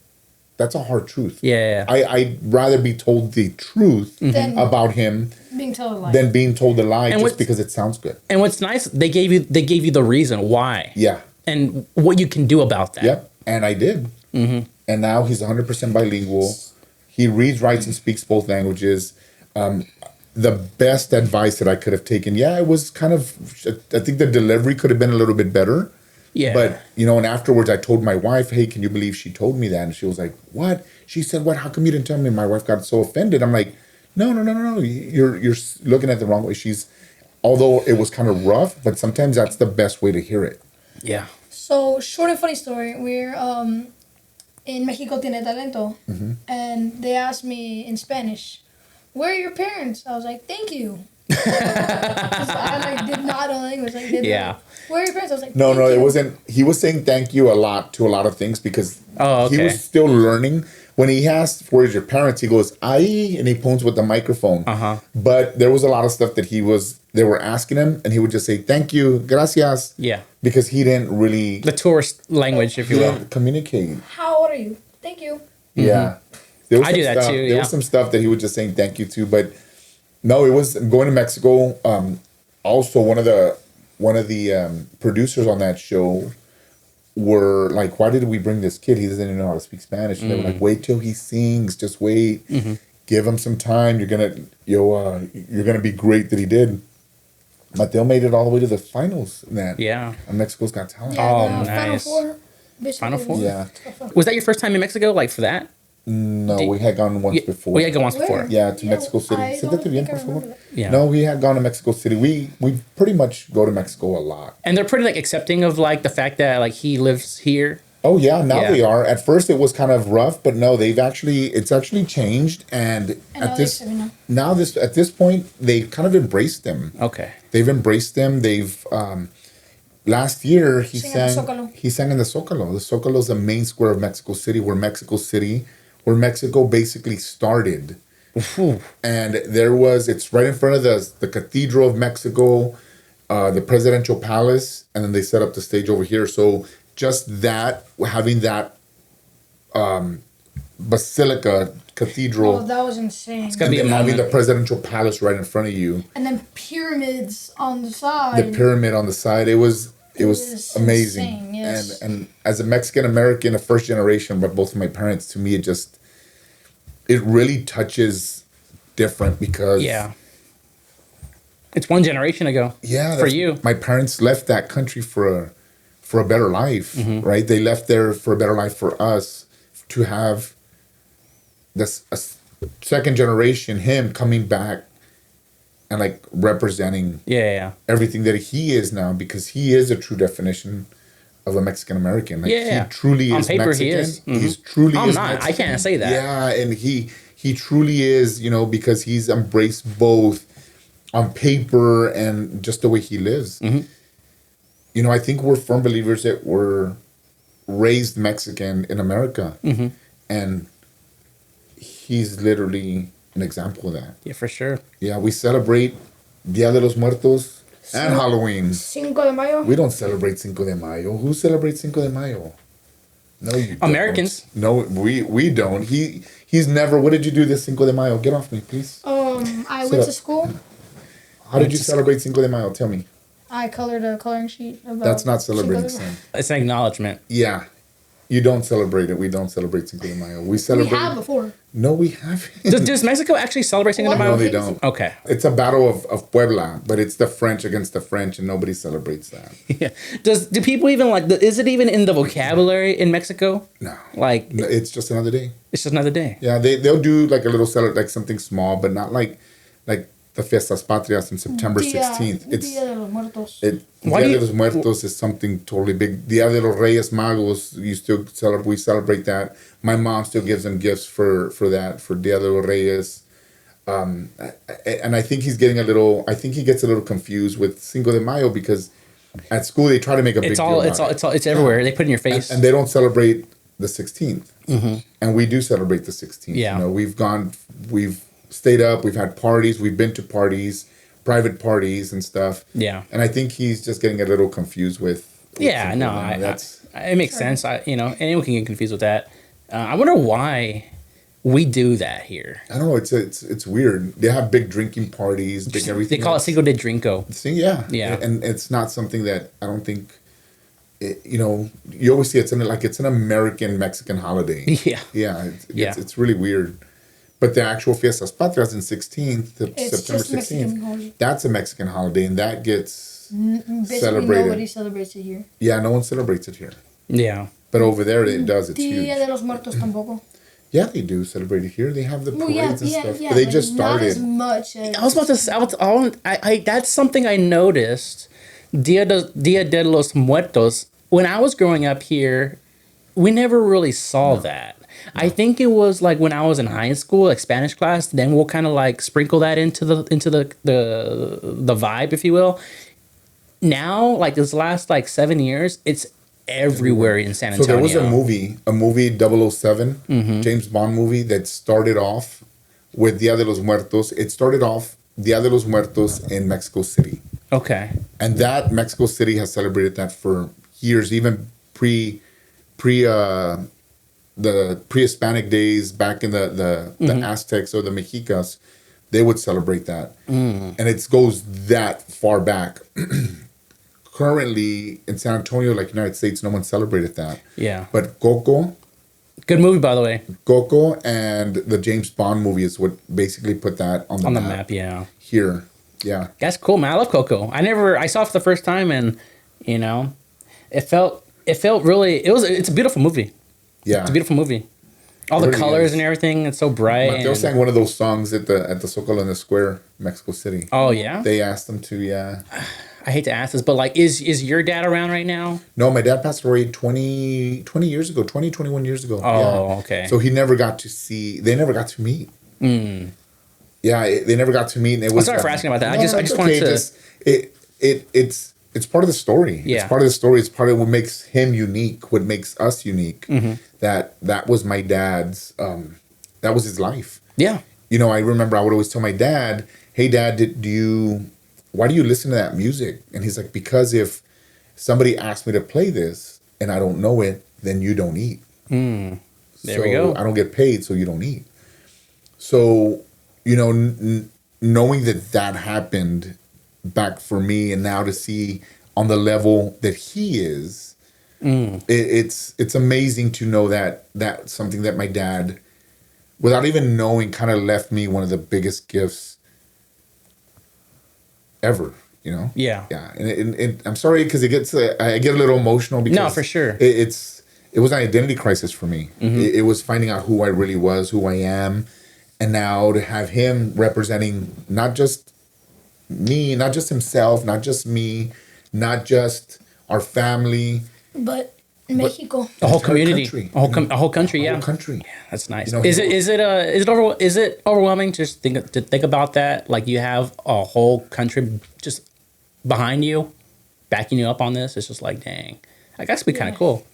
that's a hard truth. Yeah. I'd rather be told the truth Than about him being told a lie. than being told a lie And just because it sounds good. And what's nice, they gave you the reason why. Yeah. And what you can do about that. Yep. And I did. Mm-hmm. And now he's 100% bilingual. He reads, writes, and speaks both languages. The best advice that I could have taken, it was kind of, I think the delivery could have been a little bit better. Yeah. But, and afterwards I told my wife, hey, can you believe she told me that? And she was like, what? She said, what? How come you didn't tell me? My wife got so offended. I'm like, no. You're looking at it the wrong way. Although it was kind of rough, but sometimes that's the best way to hear it. Yeah. So, short and funny story. We're in Mexico Tiene Talento. And they asked me in Spanish, where are your parents? I was like, thank you. 'Cause I did not know English. Yeah. Where are your parents? I was like, No, thank it you. wasn't. He was saying thank you a lot to a lot of things because he was still learning. When he asked, where's your parents? He goes, ay, and he points with the microphone. But there was a lot of stuff that they were asking him, and he would just say, thank you, gracias. Yeah. Because he didn't really, The tourist language, if he you will. didn't communicate. How old are you? Thank you. Yeah. There was I some do that stuff, too, There was some stuff that he was just saying thank you to, but no, it was going to Mexico. Also, one of the producers on that show were like, why did we bring this kid? He doesn't even know how to speak Spanish. And they were like, wait till he sings. Just wait. Give him some time. You're gonna be great. That he did. Mateo made it all the way to the finals. In that. Yeah. And Mexico's Got Talent. Yeah, Oh, Final nice. Four. Basically, Final Four? Yeah. Was that your first time in Mexico, like for that? No, we had gone once before. We had gone once Where? before. Yeah, to Mexico City. I Siéntate don't bien, think I por favor. remember that. Yeah. No, we had gone to Mexico City. We pretty much go to Mexico a lot. And they're pretty like accepting of like the fact that like he lives here. Oh yeah, now Yeah. they are. At first it was kind of rough, but no, it's actually changed. And at this point, they've kind of embraced them. Okay. They've embraced them. They've last year he Sing at the sang Zócalo. he sang in the Zócalo. The Zócalo is the main square of Mexico City, where Mexico basically started. And it's right in front of the Cathedral of Mexico, the presidential palace, and then they set up the stage over here. So just that, having that basilica cathedral, Oh, that was insane. It's gonna and be a then having moment. the presidential palace right in front of you, And then pyramids on the side. the pyramid on the side, it was was amazing. insane, yes. And as a Mexican American, a first generation, but both of my parents, to me, it really touches different because It's one generation ago. yeah, For you. my parents left that country for a better life, Mm-hmm. right? They left there for a better life for us to have this second generation, him coming back and like representing Yeah. everything that he is now, because he is a true definition of a Mexican American. Like, Yeah. he truly On is paper, Mexican. he is. Mhm. He's truly I'm is not. I Mexican. can't say that. Yeah, and he truly is, because he's embraced both on paper and just the way he lives. Mm-hmm. I think we're firm believers that we're raised Mexican in America, Mm-hmm. and he's literally an example of that. Yeah, for sure. Yeah, we celebrate Dia de los Muertos and Halloween. Cinco de Mayo. We don't celebrate Cinco de Mayo. Who celebrates Cinco de Mayo? No, you don't. Americans. No, we don't. He's never. What did you do this Cinco de Mayo? Get off me, please. I Sit went up. to school. How did you celebrate Cinco de Mayo? Tell me. I colored a coloring sheet about That's not Cinco celebrating de Mayo. sin. It's an acknowledgement. Yeah. You don't celebrate it. We don't celebrate Cinco de Mayo. We celebrate. We have before. No, we haven't. Does Mexico actually celebrate Cinco de What? Mayo? No, they don't. Okay. It's a battle of Puebla, but it's the French against the French, and nobody celebrates that. Yeah. Do people even like? Is it even in the vocabulary in Mexico? No. Like No, it's just another day. it's just another day. Yeah, they'll do like a little like something small, but not like the Fiestas Patrias on September 16th. It's Dia de los Muertos. Why Dia do de los Muertos is something totally big. Dia de los Reyes Magos, we celebrate that. My mom still gives them gifts for that, for Dia de los Reyes. And I think he gets a little confused with Cinco de Mayo because at school they try to make a big deal about it. It's everywhere. They put it in your face. And they don't celebrate the 16th. And we do celebrate the 16th. Yeah. You know, we've stayed up, we've had parties, we've been to parties, private parties and stuff. Yeah. And I think he's just getting a little confused with Yeah, Cinco no, de Mayo. it makes sense. Anyone can get confused with that. I wonder why we do that here. I don't know, it's weird. They have big drinking parties, big everything. They call it Cinco de Drinko. Yeah. And it's not something that I don't think you always see it's an American Mexican holiday. Yeah. Yeah, Yeah. it's really weird. But the actual Fiestas Patrias in 16th, It's September just Mexican holiday. 16th, that's a Mexican holiday, and that gets Basically, celebrated. nobody celebrates it here. Yeah, no one celebrates it here. Yeah. But over there, it does. It's Dia huge. de los Muertos tampoco. Yeah, they do celebrate it here. They have the Well, parades and yeah, stuff. yeah. But they but just not as started. much as... I was about to say, that's something I noticed. Dia de los Muertos. When I was growing up here, we never really saw that. I think it was like when I was in high school, like Spanish class. Then we'll kind of like sprinkle that into the vibe, if you will. Now, like this last like 7 years, it's everywhere in San So Antonio. there was a movie 007, James Bond movie that started off with Dia de los Muertos. It started off Dia de los Muertos in Mexico City. Okay. And that Mexico City has celebrated that for years, even the pre-Hispanic days back in the Aztecs or the Mexicas, they would celebrate that. And it goes that far back. Currently in San Antonio, like United States, no one celebrated that. Yeah. But Coco Good movie, by the way. and the James Bond movie is what basically put that on the map Yeah. here. Yeah. That's cool, man. I love Coco. I saw it for the first time, and it felt really. It's a beautiful movie. Yeah. It's a beautiful movie. All It the really colors is. and everything. It's so bright. Mateo sang one of those songs at the Zócalo in the Square, Mexico City. Oh yeah. They asked him to, yeah. I hate to ask this, but like, is your dad around right now? No, my dad passed away 20 years ago, 21 years ago. Oh, okay. So they never got to meet. Yeah, they never got to meet. And it was, sorry for asking about that. I No, just it's wanted okay. to. It's part of the story. Yeah. It's part of the story. It's part of what makes him unique, what makes us unique. That was my dad's, that was his life. Yeah. I remember I would always tell my dad, "Hey dad, why do you listen to that music?" And he's like, "Because if somebody asks me to play this and I don't know it, then you don't eat. There we go. I don't get paid, so you don't eat." So, knowing that happened back for me, and now to see on the level that he is, it's amazing to know that that's something that my dad, without even knowing, kind of left me one of the biggest gifts ever. Yeah. Yeah, and I'm sorry because I get a little emotional because No, for sure. It was an identity crisis for me. It was finding out who I really was, who I am, and now to have him representing not just me, not just himself, not just me, not just our family, But Mexico. A whole entire community, country. a whole country, the yeah. whole country. That's nice. You know, Is it overwhelming to think about that? Like you have a whole country just behind you, backing you up on this. It's just like, dang, I guess it'd be kind of cool.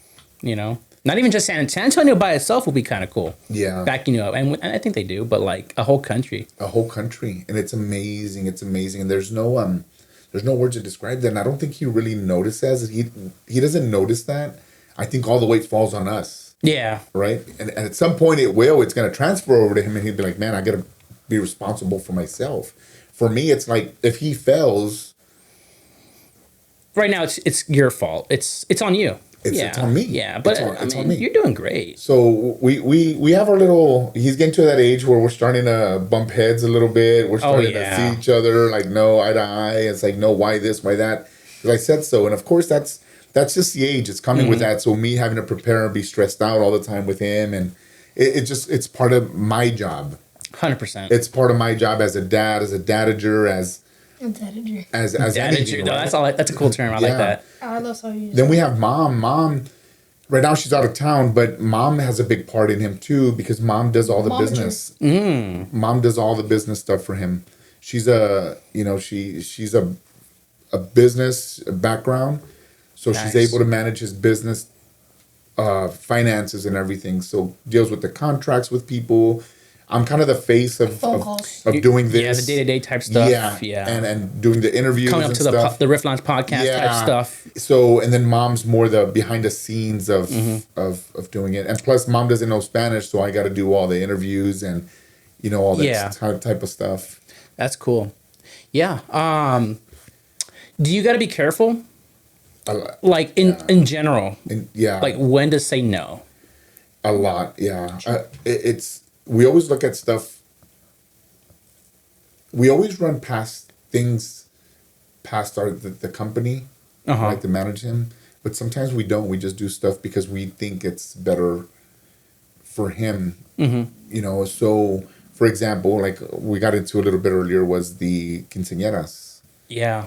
Not even just San Antonio by itself would be kind of cool. Yeah. Backing you up, and I think they do, but like a whole country. A whole country, and it's amazing. It's amazing, and there's no words to describe that. And I don't think he really notices it. He doesn't notice that. I think all the weight falls on us, Yeah. right? And at some point it's going to transfer over to him, and he'll be like, "Man, I got to be responsible for myself." For me, it's like if he fails, Right now, it's your fault. It's on you. It's on me. Yeah, but it's on me. you're doing great. So we have our little. He's getting to that age where we're starting to bump heads a little bit. We're starting to see each other like no eye to eye. It's like no, why this, why that? Because I said so, and of course that's just the age. It's coming with that. So me having to prepare and be stressed out all the time with him, and it's part of my job. 100%. It's part of my job as a dad, as a dadager, as Dadager. as Dadager. anything. No, Right? that's a cool term. I like that. I love how you use Then we have mom. Mom, right now she's out of town, but mom has a big part in him too because mom does all the business. Mom does all the business stuff for him. She's she's a business background, so she's able to manage his business, finances and everything. So deals with the contracts with people. I'm kind of the face of doing this. Yeah, the day-to-day type stuff. Yeah. And doing the interviews coming up and to stuff. the Riff Lounge podcast type stuff. So, and then mom's more the behind the scenes of doing it. And plus, mom doesn't know Spanish, so I got to do all the interviews and, all that type of stuff. That's cool. Yeah. Do you got to be careful? Like in general? Like when to say no? A lot, yeah. We always look at stuff. We always run past things, past the company, like to manage him. But sometimes we don't. We just do stuff because we think it's better for him. So, for example, like we got into a little bit earlier was the quinceañeras. Yeah.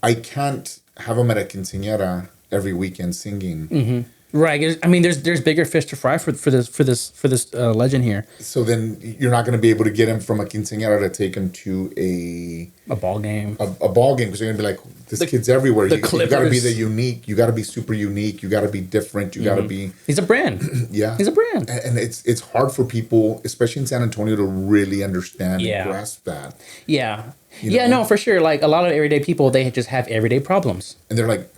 I can't have him at a quinceañera every weekend singing. Right. I mean, there's bigger fish to fry for this legend here. So then you're not going to be able to get him from a quinceañera to take him to a ball game. A ball game because you're going to be like, this kid's everywhere. You got to be the unique. You got to be super unique. You got to be different. You got to be. He's a brand. He's a brand. And it's hard for people, especially in San Antonio, to really understand and grasp that. Yeah. No, for sure. Like a lot of everyday people, they just have everyday problems. And they're like,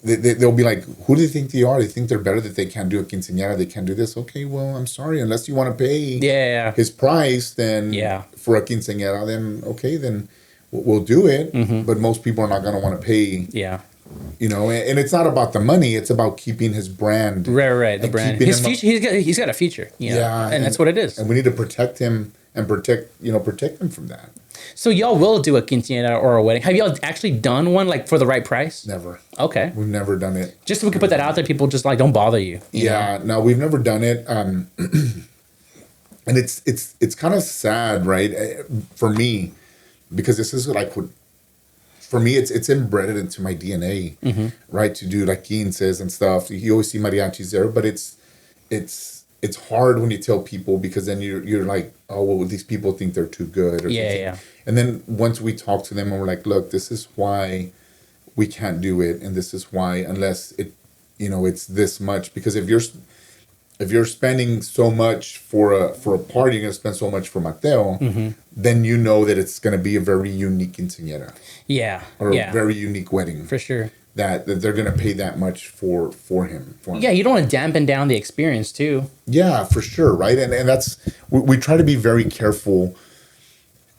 they'll be like, who do they think they are? They think they're better, that they can't do a quinceañera, they can't do this. Okay, well, I'm sorry. Unless you want to pay his price, then for a quinceañera, then okay, then we'll do it. But most people are not going to want to pay. And it's not about the money. It's about keeping his brand. Right. The brand. His future. He's got a future. And that's what it is. And we need to protect him and protect him from that. So y'all will do a quinceañera or a wedding. Have y'all actually done one like for the right price? Never. Okay. We've never done it. Just so we can put that out there, people just like don't bother you. No, we've never done it. And it's kind of sad, right? For me, because this is like what, for me, it's inbred into my DNA, right? To do like Ian says and stuff. You always see mariachis there, but it's hard when you tell people because then you're like, oh, well, these people think they're too good. Or something. And then once we talk to them and we're like, look, this is why we can't do it. And this is why, unless it's this much, because if you're spending so much for a party, you're going to spend so much for Mateo, then you know that it's going to be a very unique quinceañera. Or a very unique wedding. For sure. That they're going to pay that much for him. Yeah, you don't want to dampen down the experience too. Yeah, for sure, right? And that's, we try to be very careful,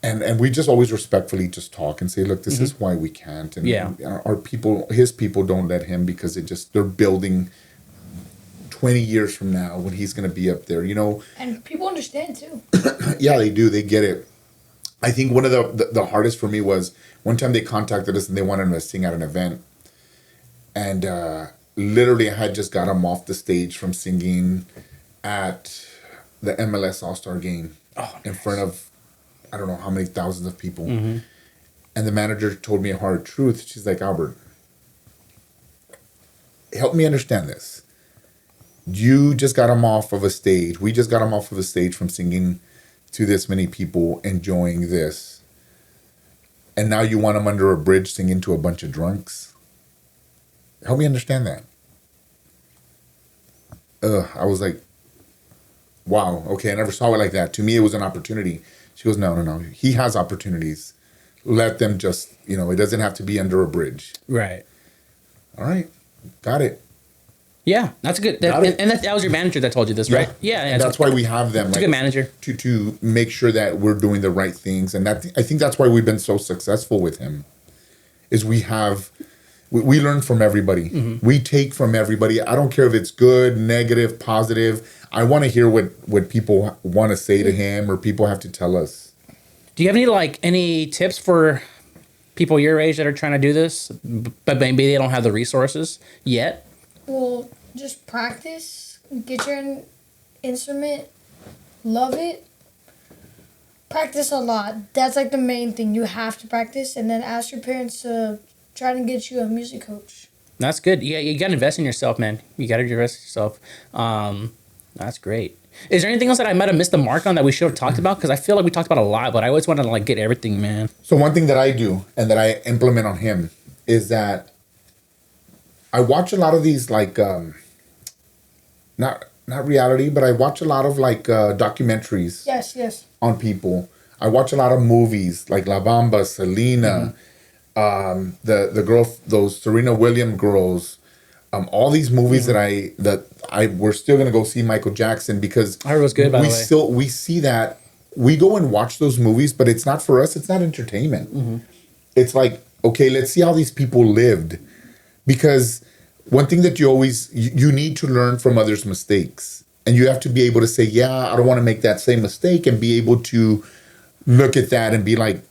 and we just always respectfully just talk and say, look, this is why we can't. And our people, his people don't let him because they're building 20 years from now when he's going to be up there, And people understand too. Yeah, they do. They get it. I think one of the hardest for me was one time they contacted us and they wanted to sing at an event. And literally, I had just got him off the stage from singing at the MLS All-Star game in front of, I don't know how many thousands of people. And the manager told me a hard truth. She's like, Albert, help me understand this. You just got him off of a stage. We just got him off of a stage from singing to this many people, enjoying this. And now you want him under a bridge singing to a bunch of drunks? Help me understand that. I was like, wow, okay, I never saw it like that. To me, it was an opportunity. She goes, no. He has opportunities. Let them just, it doesn't have to be under a bridge. Right. All right. Got it. Yeah, that's good. That was your manager that told you this, right? Yeah. And that's why we have them. It's a good manager. To make sure that we're doing the right things. And I think that's why we've been so successful with him, is we have We learn from everybody. We take from everybody. I don't care if it's good, negative, positive. I want to hear what people want to say to him or people have to tell us. Do you have any tips for people your age that are trying to do this, but maybe they don't have the resources yet? Well, just practice. Get your instrument. Love it. Practice a lot. That's like the main thing. You have to practice, and then ask your parents to try to get you a music coach. That's good. Yeah, you got to invest in yourself, man. You got to invest in yourself. That's great. Is there anything else that I might have missed the mark on that we should have talked about? Because I feel like we talked about a lot, but I always want to get everything, man. So one thing that I do and that I implement on him is that I watch a lot of these not reality, but I watch a lot of documentaries. Yes. On people. I watch a lot of movies like La Bamba, Selena, the girl, those Serena Williams girls. All these movies that we're still gonna go see Michael Jackson because I heard it was good. By the way, we see that we go and watch those movies, but it's not for us. It's not entertainment. It's like, okay, let's see how these people lived, because one thing that you need to learn from others' mistakes, and you have to be able to say, yeah, I don't want to make that same mistake, and be able to look at that and be like,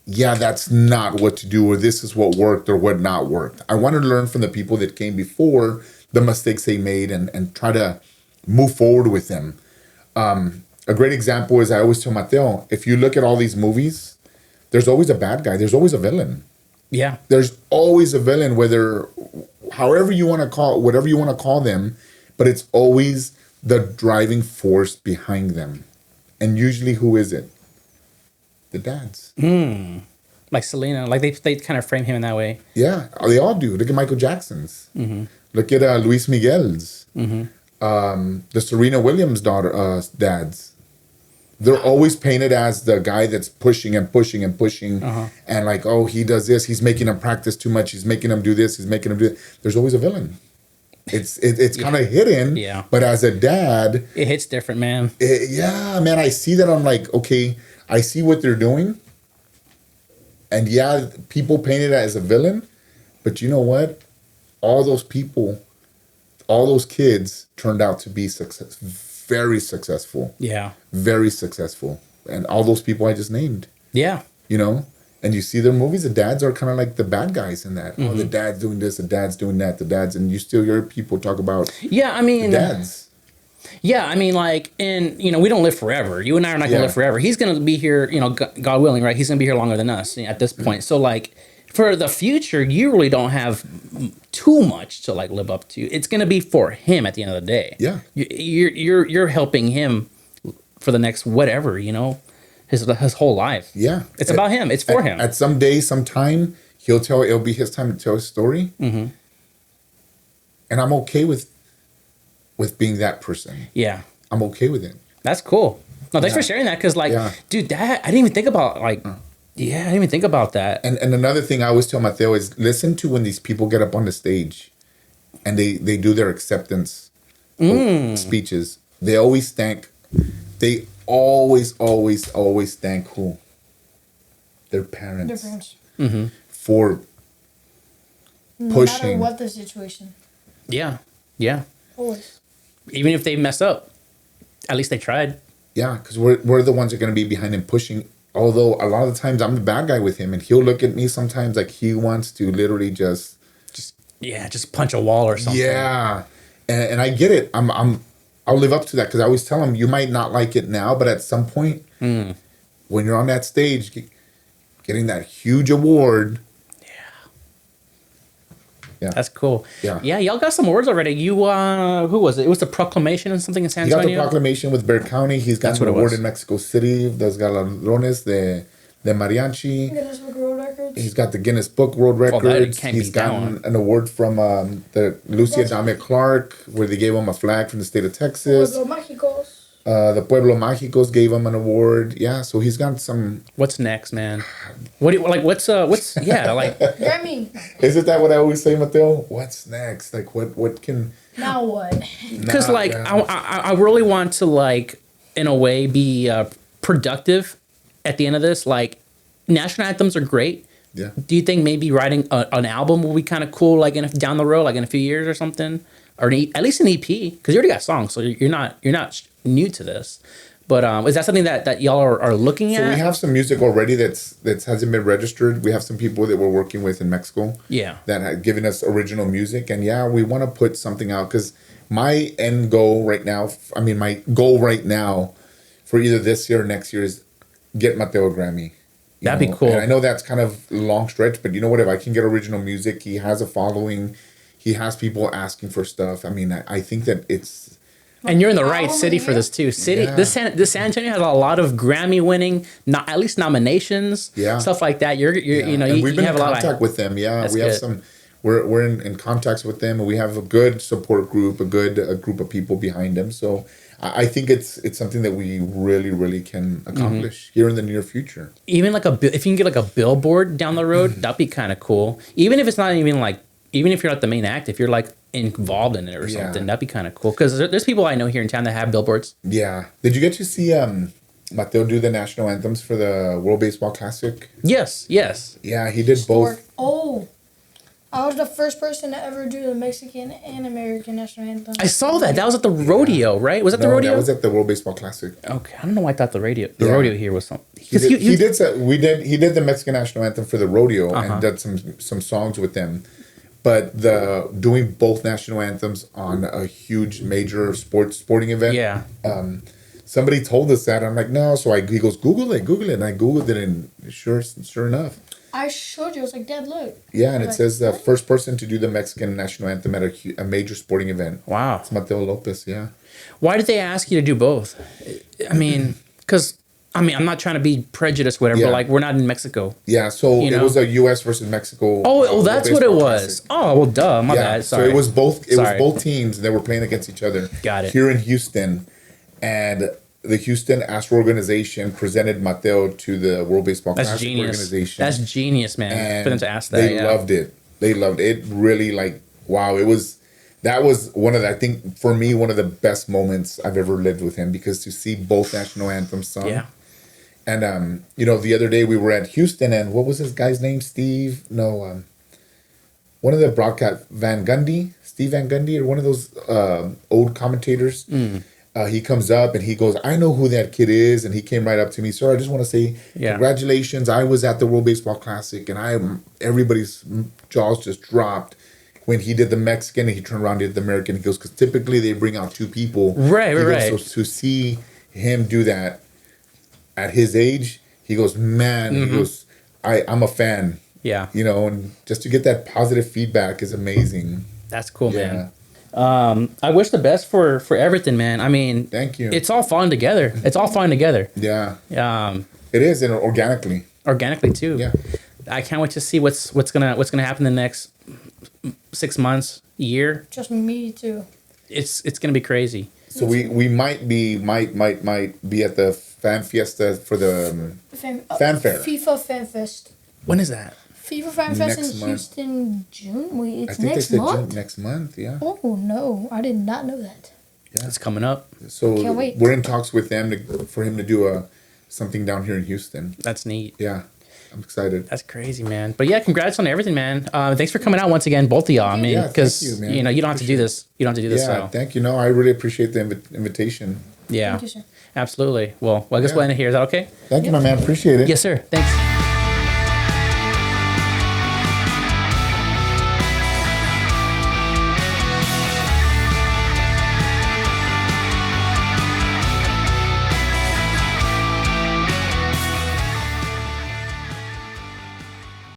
yeah, that's not what to do, or this is what worked or what not worked. I want to learn from the people that came before, the mistakes they made, and try to move forward with them. A great example is I always tell Mateo, if you look at all these movies, there's always a bad guy. There's always a villain. Yeah. There's always a villain, however you want to whatever you want to call them, but it's always the driving force behind them. And usually who is it? The dads. Like Selena, like they kind of frame him in that way. Yeah, they all do. Look at Michael Jackson's. Look at Luis Miguel's. The Serena Williams dads. They're always painted as the guy that's pushing and pushing and pushing, and like, oh, he does this. He's making them practice too much. He's making them do this. He's making them do it. There's always a villain. It's kind of hidden. Yeah. But as a dad, it hits different, man. Man. I see that. I'm like, okay, I see what they're doing. And yeah, people paint it as a villain, but you know what? All those people, all those kids turned out to be very successful. Yeah. Very successful. And all those people I just named. Yeah. You know? And you see their movies, the dads are kind of like the bad guys in that. Oh, the dad's doing this, the dad's doing that, and you still hear people talk about the dads. Yeah, I mean, and, we don't live forever. You and I are not going to live forever. He's going to be here, God willing, right? He's going to be here longer than us at this point. So, for the future, you really don't have too much to, live up to. It's going to be for him at the end of the day. Yeah. You're helping him for the next whatever, his whole life. Yeah. It's about him. It's for him. At some day, sometime, it'll be his time to tell his story. And I'm okay with being that person. Yeah. I'm okay with it. That's cool. No, thanks for sharing that. Because, dude, that I didn't even think about, I didn't even think about that. And another thing I always tell Mateo is listen to when these people get up on the stage and they do their acceptance speeches. They always thank who? Their parents. For no pushing. matter what the situation. Yeah. Yeah. Always. Even if they mess up, at least they tried. Yeah, because we're the ones that are going to be behind him pushing. Although a lot of the times I'm the bad guy with him, and he'll look at me sometimes like he wants to literally just punch a wall or something. Yeah, and I get it. I'll live up to that because I always tell him you might not like it now, but at some point when you're on that stage, getting that huge award. Yeah. That's cool. Yeah. Yeah, y'all got some awards already. You, who was it? It was the proclamation and something in San Antonio? He got the proclamation with Bexar County. He's got an award in Mexico City. Los Galardones de Mariachi. Guinness World Record. He's got the Guinness Book World Records. He's gotten an award from the Lucia Dame Clark, where they gave him a flag from the state of Texas. Pueblo Mágicos. The Pueblo Mágicos gave him an award. Yeah, so he's got some. What's next, man? What's Grammy. Isn't that what I always say, Mateo? What's next? What can? Now what? Because I really want to in a way be productive at the end of this. National anthems are great, Yeah. Do you think maybe writing an album will be kind of cool, like down the road, like in a few years or something, or at least an EP? Because you already got songs, so you're not new to this. But is that something that y'all are looking at? So we have some music already that hasn't been registered. We have some people that we're working with in Mexico. Yeah. That have given us original music, and yeah, we want to put something out because my goal right now for either this year or next year is get Mateo a Grammy. That'd be cool. And I know that's kind of a long stretch, but you know what? If I can get original music, he has a following. He has people asking for stuff. I mean, I think that it's... And you're in the right city for this too. Yeah. This San Antonio has a lot of Grammy-winning, not at least nominations, stuff like that. You're you know, and we've been have in a lot contact of, with them. Yeah, That's we have good. some. We're in contacts with them, and we have a good support group, a group of people behind them. So I think it's something that we really can accomplish here in the near future. Even like if you can get like a billboard down the road, that'd be kind of cool. Even if it's not even if you're not the main act, if you're like involved in it or something, that'd be kind of cool. Because there's people I know here in town that have billboards. Yeah. Did you get to see Mateo do the national anthems for the World Baseball Classic? Yes. Yeah, he did both. Oh, I was the first person to ever do the Mexican and American national anthem. I saw that. That was at the rodeo, right? Was that the rodeo? That was at the World Baseball Classic. Okay, I don't know why I thought the rodeo here was something. He did the Mexican national anthem for the rodeo and did some songs with them. But doing both national anthems on a huge major sporting event. Yeah. Somebody told us that. I'm like, no. So he goes, Google it. And I Googled it, and sure enough. I showed you. I was like, Dad, look. Yeah, and it says the first person to do the Mexican national anthem at a major sporting event. Wow. It's Mateo Lopez, yeah. Why did they ask you to do both? I mean, because... I'm not trying to be prejudiced, whatever, but like we're not in Mexico. Yeah, so it was a U.S. versus Mexico. Oh, that's what it was. Classic. Oh, well, duh, my bad. Sorry. So it was both. It was both teams that were playing against each other. Got it. Here in Houston, and the Houston Astros organization presented Mateo to the World Baseball Classic organization. That's genius, man. And for them to ask that. They loved it. They loved it. Really, wow. That was one of the, I think for me, one of the best moments I've ever lived with him, because to see both national anthems sung. Yeah. And, the other day we were at Houston, and what was this guy's name? One of the broadcast, Steve Van Gundy, or one of those old commentators. He comes up and he goes, I know who that kid is. And he came right up to me. Sir, I just want to say congratulations. I was at the World Baseball Classic, and everybody's jaws just dropped when he did the Mexican and he turned around and did the American. He goes, because typically they bring out two people. Right. So to see him do that at his age, he goes, man, he goes, I'm a fan. Yeah. And just to get that positive feedback is amazing. That's cool, man. I wish the best for everything, man. I mean, thank you. It's all falling together. Yeah. It is, and organically too. Yeah. I can't wait to see what's gonna happen in the next 6 months, year. Just me too. It's gonna be crazy. So we might be at the fan fiesta for the fanfare. FIFA Fan Fest. When is that? FIFA Fan Fest in Houston, June. Wait, it's next month. Next month, yeah. Oh no, I did not know that. Yeah, it's coming up. So can't wait. We're in talks with them for him to do something down here in Houston. That's neat. Yeah, I'm excited. That's crazy, man. But yeah, congrats on everything, man. Thanks for coming out once again, both of y'all. I mean, because you don't have to do this. You don't have to do this. Yeah, thank you. No, I really appreciate the invitation. Yeah, thank you, sir. Absolutely. Well, I guess we'll end it here. Is that okay? Thank you, my man. Appreciate it. Yes, sir. Thanks.